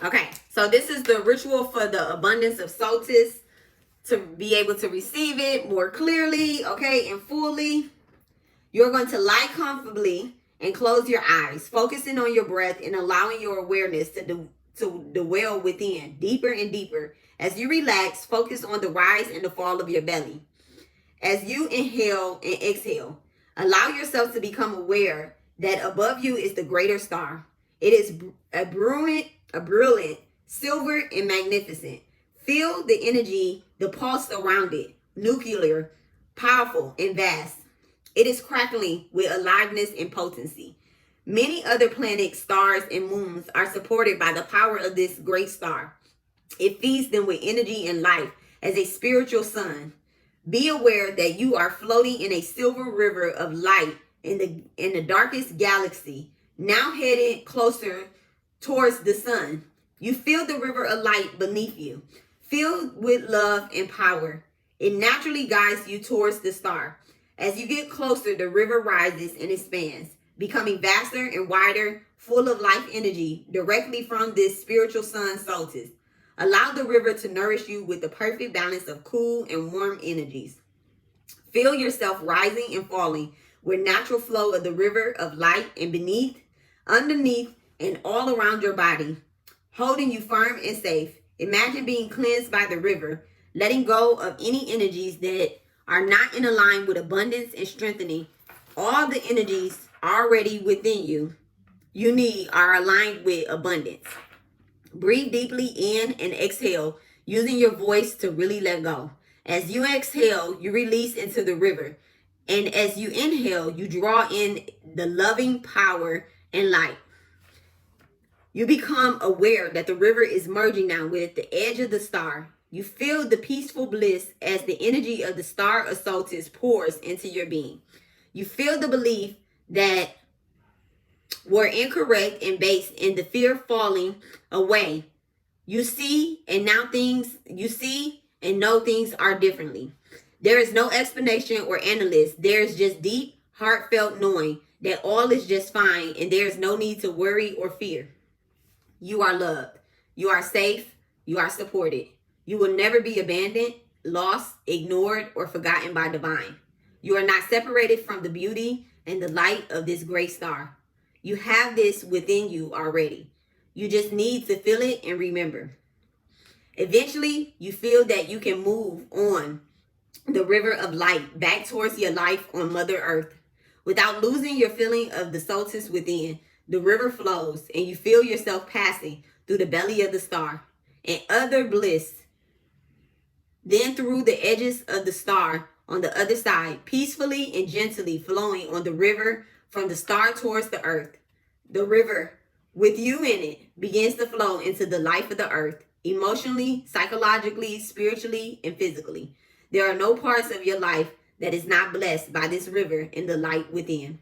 A: Okay, So this is the ritual for the abundance of Sothis, to be able to receive it more clearly, okay, and fully. You're going to lie comfortably and close your eyes, focusing on your breath and allowing your awareness to dwell within, deeper and deeper. As you relax, focus on the rise and the fall of your belly. As you inhale and exhale, allow yourself to become aware that above you is the greater star. It is a brilliant, silver, and magnificent. Feel the energy, the pulse around it, nuclear, powerful, and vast. It is crackling with aliveness and potency. Many other planets, stars, and moons are supported by the power of this great star. It feeds them with energy and life as a spiritual sun. Be aware that you are floating in a silver river of light in the darkest galaxy, now headed closer towards the sun. You feel the river of light beneath you, filled with love and power. It naturally guides you towards the star. As you get closer, the river rises and expands, becoming vaster and wider, full of life energy directly from this spiritual sun, Sothis. Allow the river to nourish you with the perfect balance of cool and warm energies. Feel yourself rising and falling with natural flow of the river of light and beneath, underneath, and all around your body, holding you firm and safe. Imagine being cleansed by the river, letting go of any energies that are not in line with abundance and strengthening. All the energies already within you need are aligned with abundance. Breathe deeply in and exhale, using your voice to really let go. As you exhale, you release into the river. And as you inhale, you draw in the loving power and light. You become aware that the river is merging now with the edge of the star. You feel the peaceful bliss as the energy of the star of Sothis pours into your being. You feel the belief that were incorrect and based in the fear falling away. You see and know things are differently. There is no explanation or analysis. There is just deep, heartfelt knowing that all is just fine and there is no need to worry or fear. You are loved. You are safe. You are supported. You will never be abandoned, lost, ignored, or forgotten by divine. You are not separated from the beauty and the light of this great star. You have this within you already. You just need to feel it and remember. Eventually, you feel that you can move on the river of light back towards your life on Mother Earth. Without losing your feeling of the Sothis within, the river flows and you feel yourself passing through the belly of the star and other bliss. Then through the edges of the star on the other side, peacefully and gently flowing on the river from the star towards the earth. The river, with you in it, begins to flow into the life of the earth, emotionally, psychologically, spiritually, and physically. There are no parts of your life that is not blessed by this river and the light within.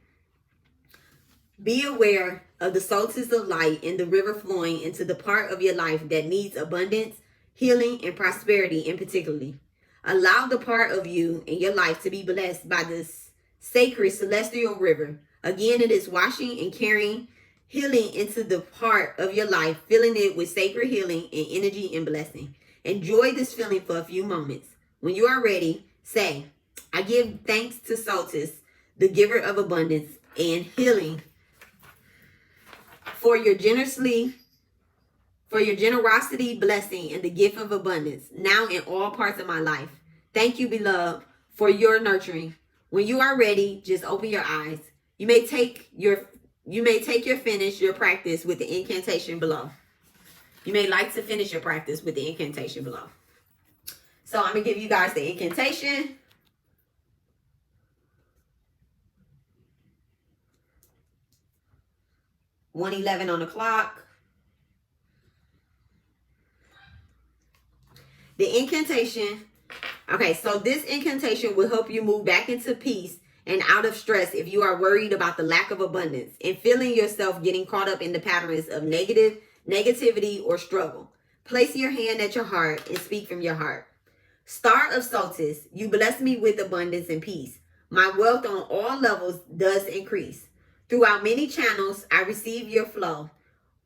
A: Be aware of the Sothis of light and the river flowing into the part of your life that needs abundance, healing, and prosperity in particularly. Allow the part of you and your life to be blessed by this sacred celestial river. Again, it is washing and carrying healing into the part of your life, filling it with sacred healing and energy and blessing. Enjoy this feeling for a few moments. When you are ready, say, I give thanks to Sothis, the giver of abundance and healing, for your generosity, blessing, and the gift of abundance, now in all parts of my life. Thank you, beloved, for your nurturing. When you are ready, just open your eyes. You may take your practice with the incantation below. You may like to finish your practice with the incantation below. So I'm going to give you guys the incantation. (1:11) on the clock. The incantation. Okay, so this incantation will help you move back into peace and out of stress if you are worried about the lack of abundance and feeling yourself getting caught up in the patterns of negativity or struggle. Place your hand at your heart and speak from your heart. Star of Sothis, you bless me with abundance and peace. My wealth on all levels does increase. Throughout many channels, I receive your flow.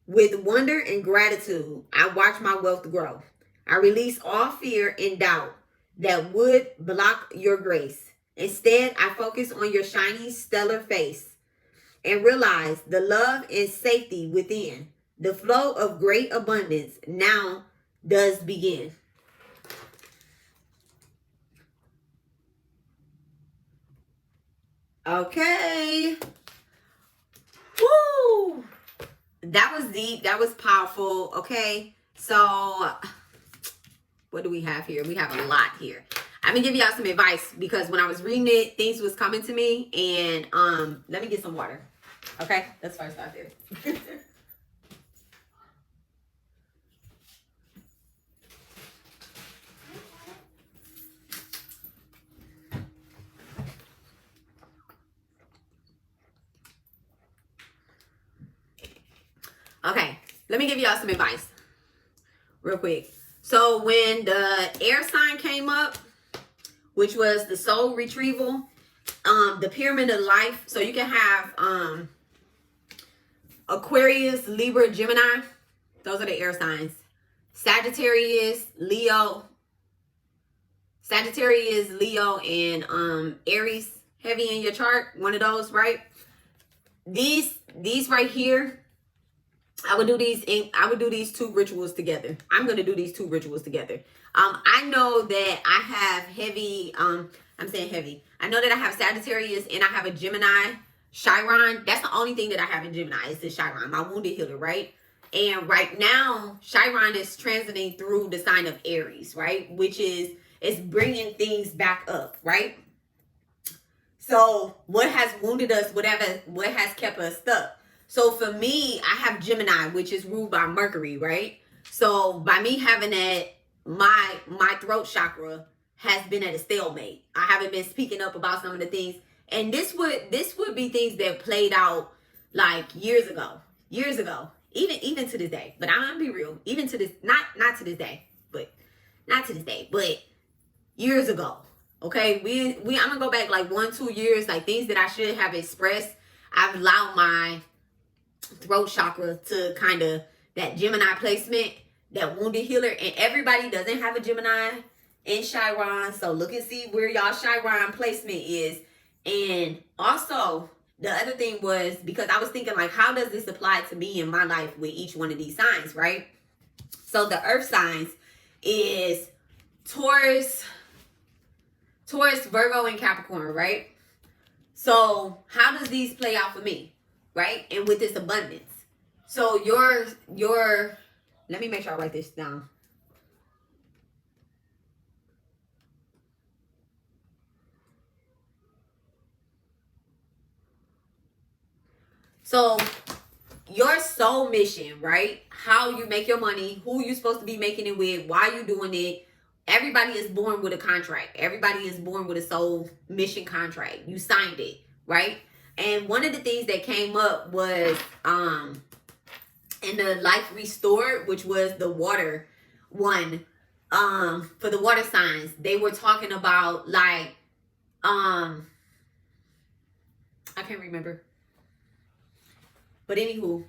A: With wonder and gratitude, I watch my wealth grow. I release all fear and doubt that would block your grace. Instead, I focus on your shiny, stellar face and realize the love and safety within. The flow of great abundance now does begin. Okay. Woo! That was deep. That was powerful. Okay. So, what do we have here? We have a lot here. I'm gonna give y'all some advice because when I was reading it, things was coming to me, and let me get some water. Okay, let's first start there. Okay, let me give y'all some advice real quick. So when the air sign came up, which was the soul retrieval, the pyramid of life, so you can have Aquarius, Libra, Gemini. Those are the air signs. Sagittarius, Leo, and Aries, heavy in your chart. One of those, right? These right here, I would do these two rituals together. I'm going to do these two rituals together. I know that I have heavy, I'm saying heavy. I know that I have Sagittarius and I have a Gemini, Chiron. That's the only thing that I have in Gemini is the Chiron, my wounded healer, right? And right now, Chiron is transiting through the sign of Aries, right? Which is bringing things back up, right? So what has wounded us, what has kept us stuck? So for me, I have Gemini, which is ruled by Mercury, right? So by me having that, my throat chakra has been at a stalemate. I haven't been speaking up about some of the things. And this would be things that played out like years ago, even to this day. But I'm gonna be real, even to this, not to this day, but years ago. Okay, I'm gonna go back like 1-2 years, like things that I should have expressed. I've allowed my throat chakra to kind of, that Gemini placement, that wounded healer, and everybody doesn't have a Gemini in Chiron, so look and see where y'all Chiron placement is. And also the other thing was, because I was thinking like, how does this apply to me in my life with each one of these signs, right? So the earth signs is Taurus, Virgo, and Capricorn, right? So how does these play out for me, right? And with this abundance. So your let me make sure I write this down. So your soul mission, right? How you make your money, who you supposed to be making it with, why you doing it. Everybody is born with a contract. Everybody is born with a soul mission contract. You signed it, right? And one of the things that came up was in the Life Restored, which was the water one, for the water signs, they were talking about like I can't remember. But anywho,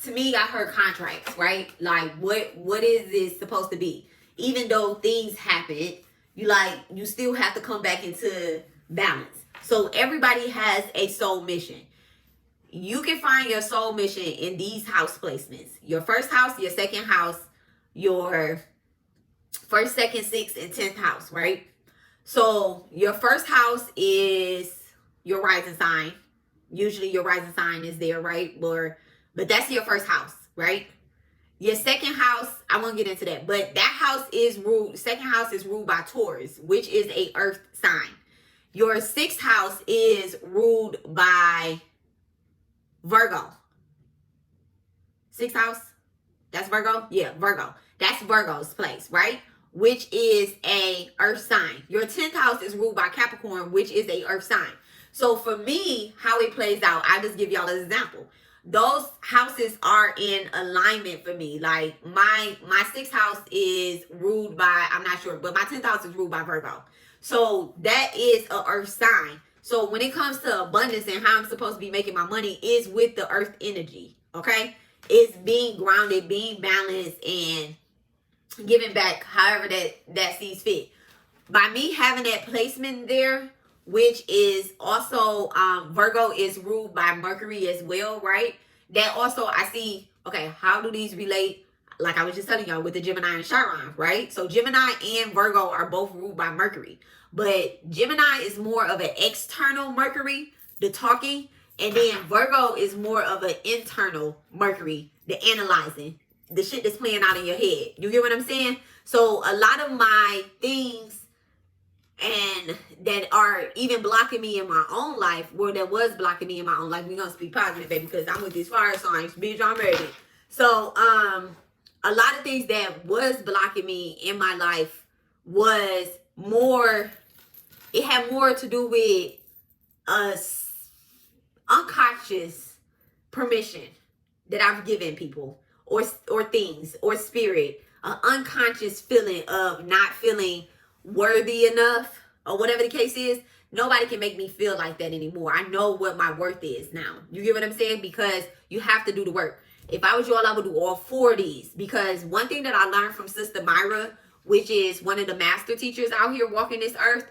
A: to me, I heard contracts, right? Like what is this supposed to be? Even though things happen, you still have to come back into balance. So everybody has a soul mission. You can find your soul mission in these house placements. Your first house, your second house, your first, second, sixth, and 10th house, right? So your first house is your rising sign. Usually your rising sign is there, right? But that's your first house, right? Your second house, I won't get into that, but that house is ruled, second house is ruled by Taurus, which is a earth sign. Your sixth house is ruled by Virgo. Sixth house, that's Virgo? Yeah, Virgo. That's Virgo's place, right? Which is a earth sign. Your 10th house is ruled by Capricorn, which is a earth sign. So for me, how it plays out, I'll just give y'all an example. Those houses are in alignment for me. Like my 6th house is ruled by, I'm not sure, but my 10th house is ruled by Virgo. So that is a earth sign. So when it comes to abundance and how I'm supposed to be making my money is with the earth energy. Okay. is being grounded, being balanced, and giving back however that sees fit. By me having that placement there, which is also Virgo is ruled by Mercury as well, right? That also I see, okay, how do these relate? Like I was just telling y'all with the Gemini and Chiron, right? So Gemini and Virgo are both ruled by Mercury. But Gemini is more of an external Mercury, the talking. And then Virgo is more of an internal Mercury, the analyzing, the shit that's playing out in your head. You get what I'm saying? So a lot of my things and that are even blocking me in my own life, where that was blocking me in my own life, we're gonna speak positive, baby, because I'm with these fire signs, bitch, I'm ready. So a lot of things that was blocking me in my life was more, it had more to do with unconscious permission that I've given people or things or spirit, an unconscious feeling of not feeling worthy enough or whatever the case is. Nobody can make me feel like that anymore. I know what my worth is now. You get what I'm saying? Because you have to do the work. If I was you all, I would do all 4 of these. Because one thing that I learned from Sister Myra, which is one of the master teachers out here walking this earth,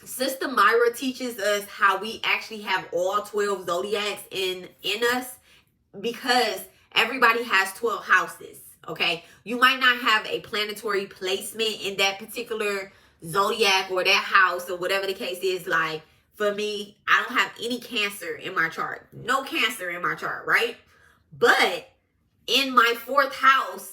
A: Sister Myra teaches us how we actually have all 12 zodiacs in us, because everybody has 12 houses. Okay, you might not have a planetary placement in that particular zodiac or that house or whatever the case is. Like for me, I don't have any Cancer in my chart. No Cancer in my chart, right? But in my 4th house,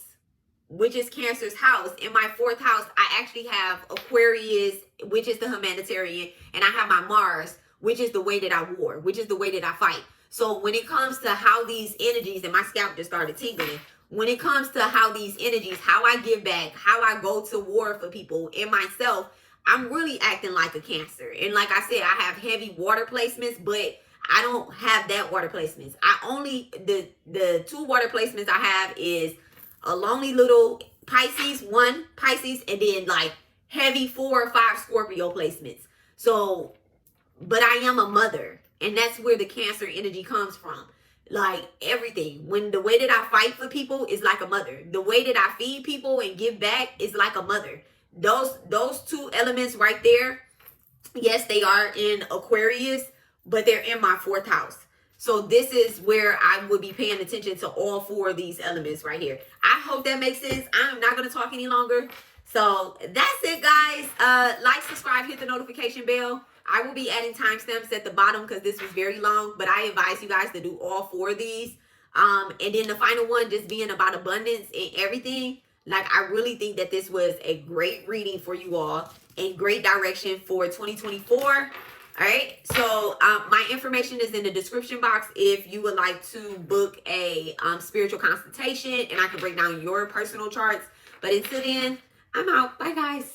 A: which is Cancer's house, in my 4th house, I actually have Aquarius, which is the humanitarian, and I have my Mars, which is the way that I war, which is the way that I fight. So when it comes to how these energies, and my scalp just started tingling, when it comes to how these energies, how I give back, how I go to war for people in myself, I'm really acting like a Cancer. And like I said, I have heavy water placements, but I don't have that water placements. I only, the 2 water placements I have is a lonely little Pisces, 1 Pisces, and then like heavy 4 or 5 Scorpio placements. So, but I am a mother, and that's where the Cancer energy comes from. Like everything, when the way that I fight for people is like a mother, the way that I feed people and give back is like a mother. Those 2 elements right there, yes, they are in Aquarius, but they're in my 4th house. So this is where I would be paying attention to all 4 of these elements right here. I hope that makes sense. I'm not going to talk any longer. So that's it, guys. Like, subscribe, hit the notification bell. I will be adding timestamps at the bottom because this was very long, but I advise you guys to do all 4 of these. And then the final one just being about abundance and everything. Like, I really think that this was a great reading for you all and great direction for 2024. All right. So my information is in the description box if you would like to book a spiritual consultation, and I can break down your personal charts. But until then, I'm out. Bye, guys.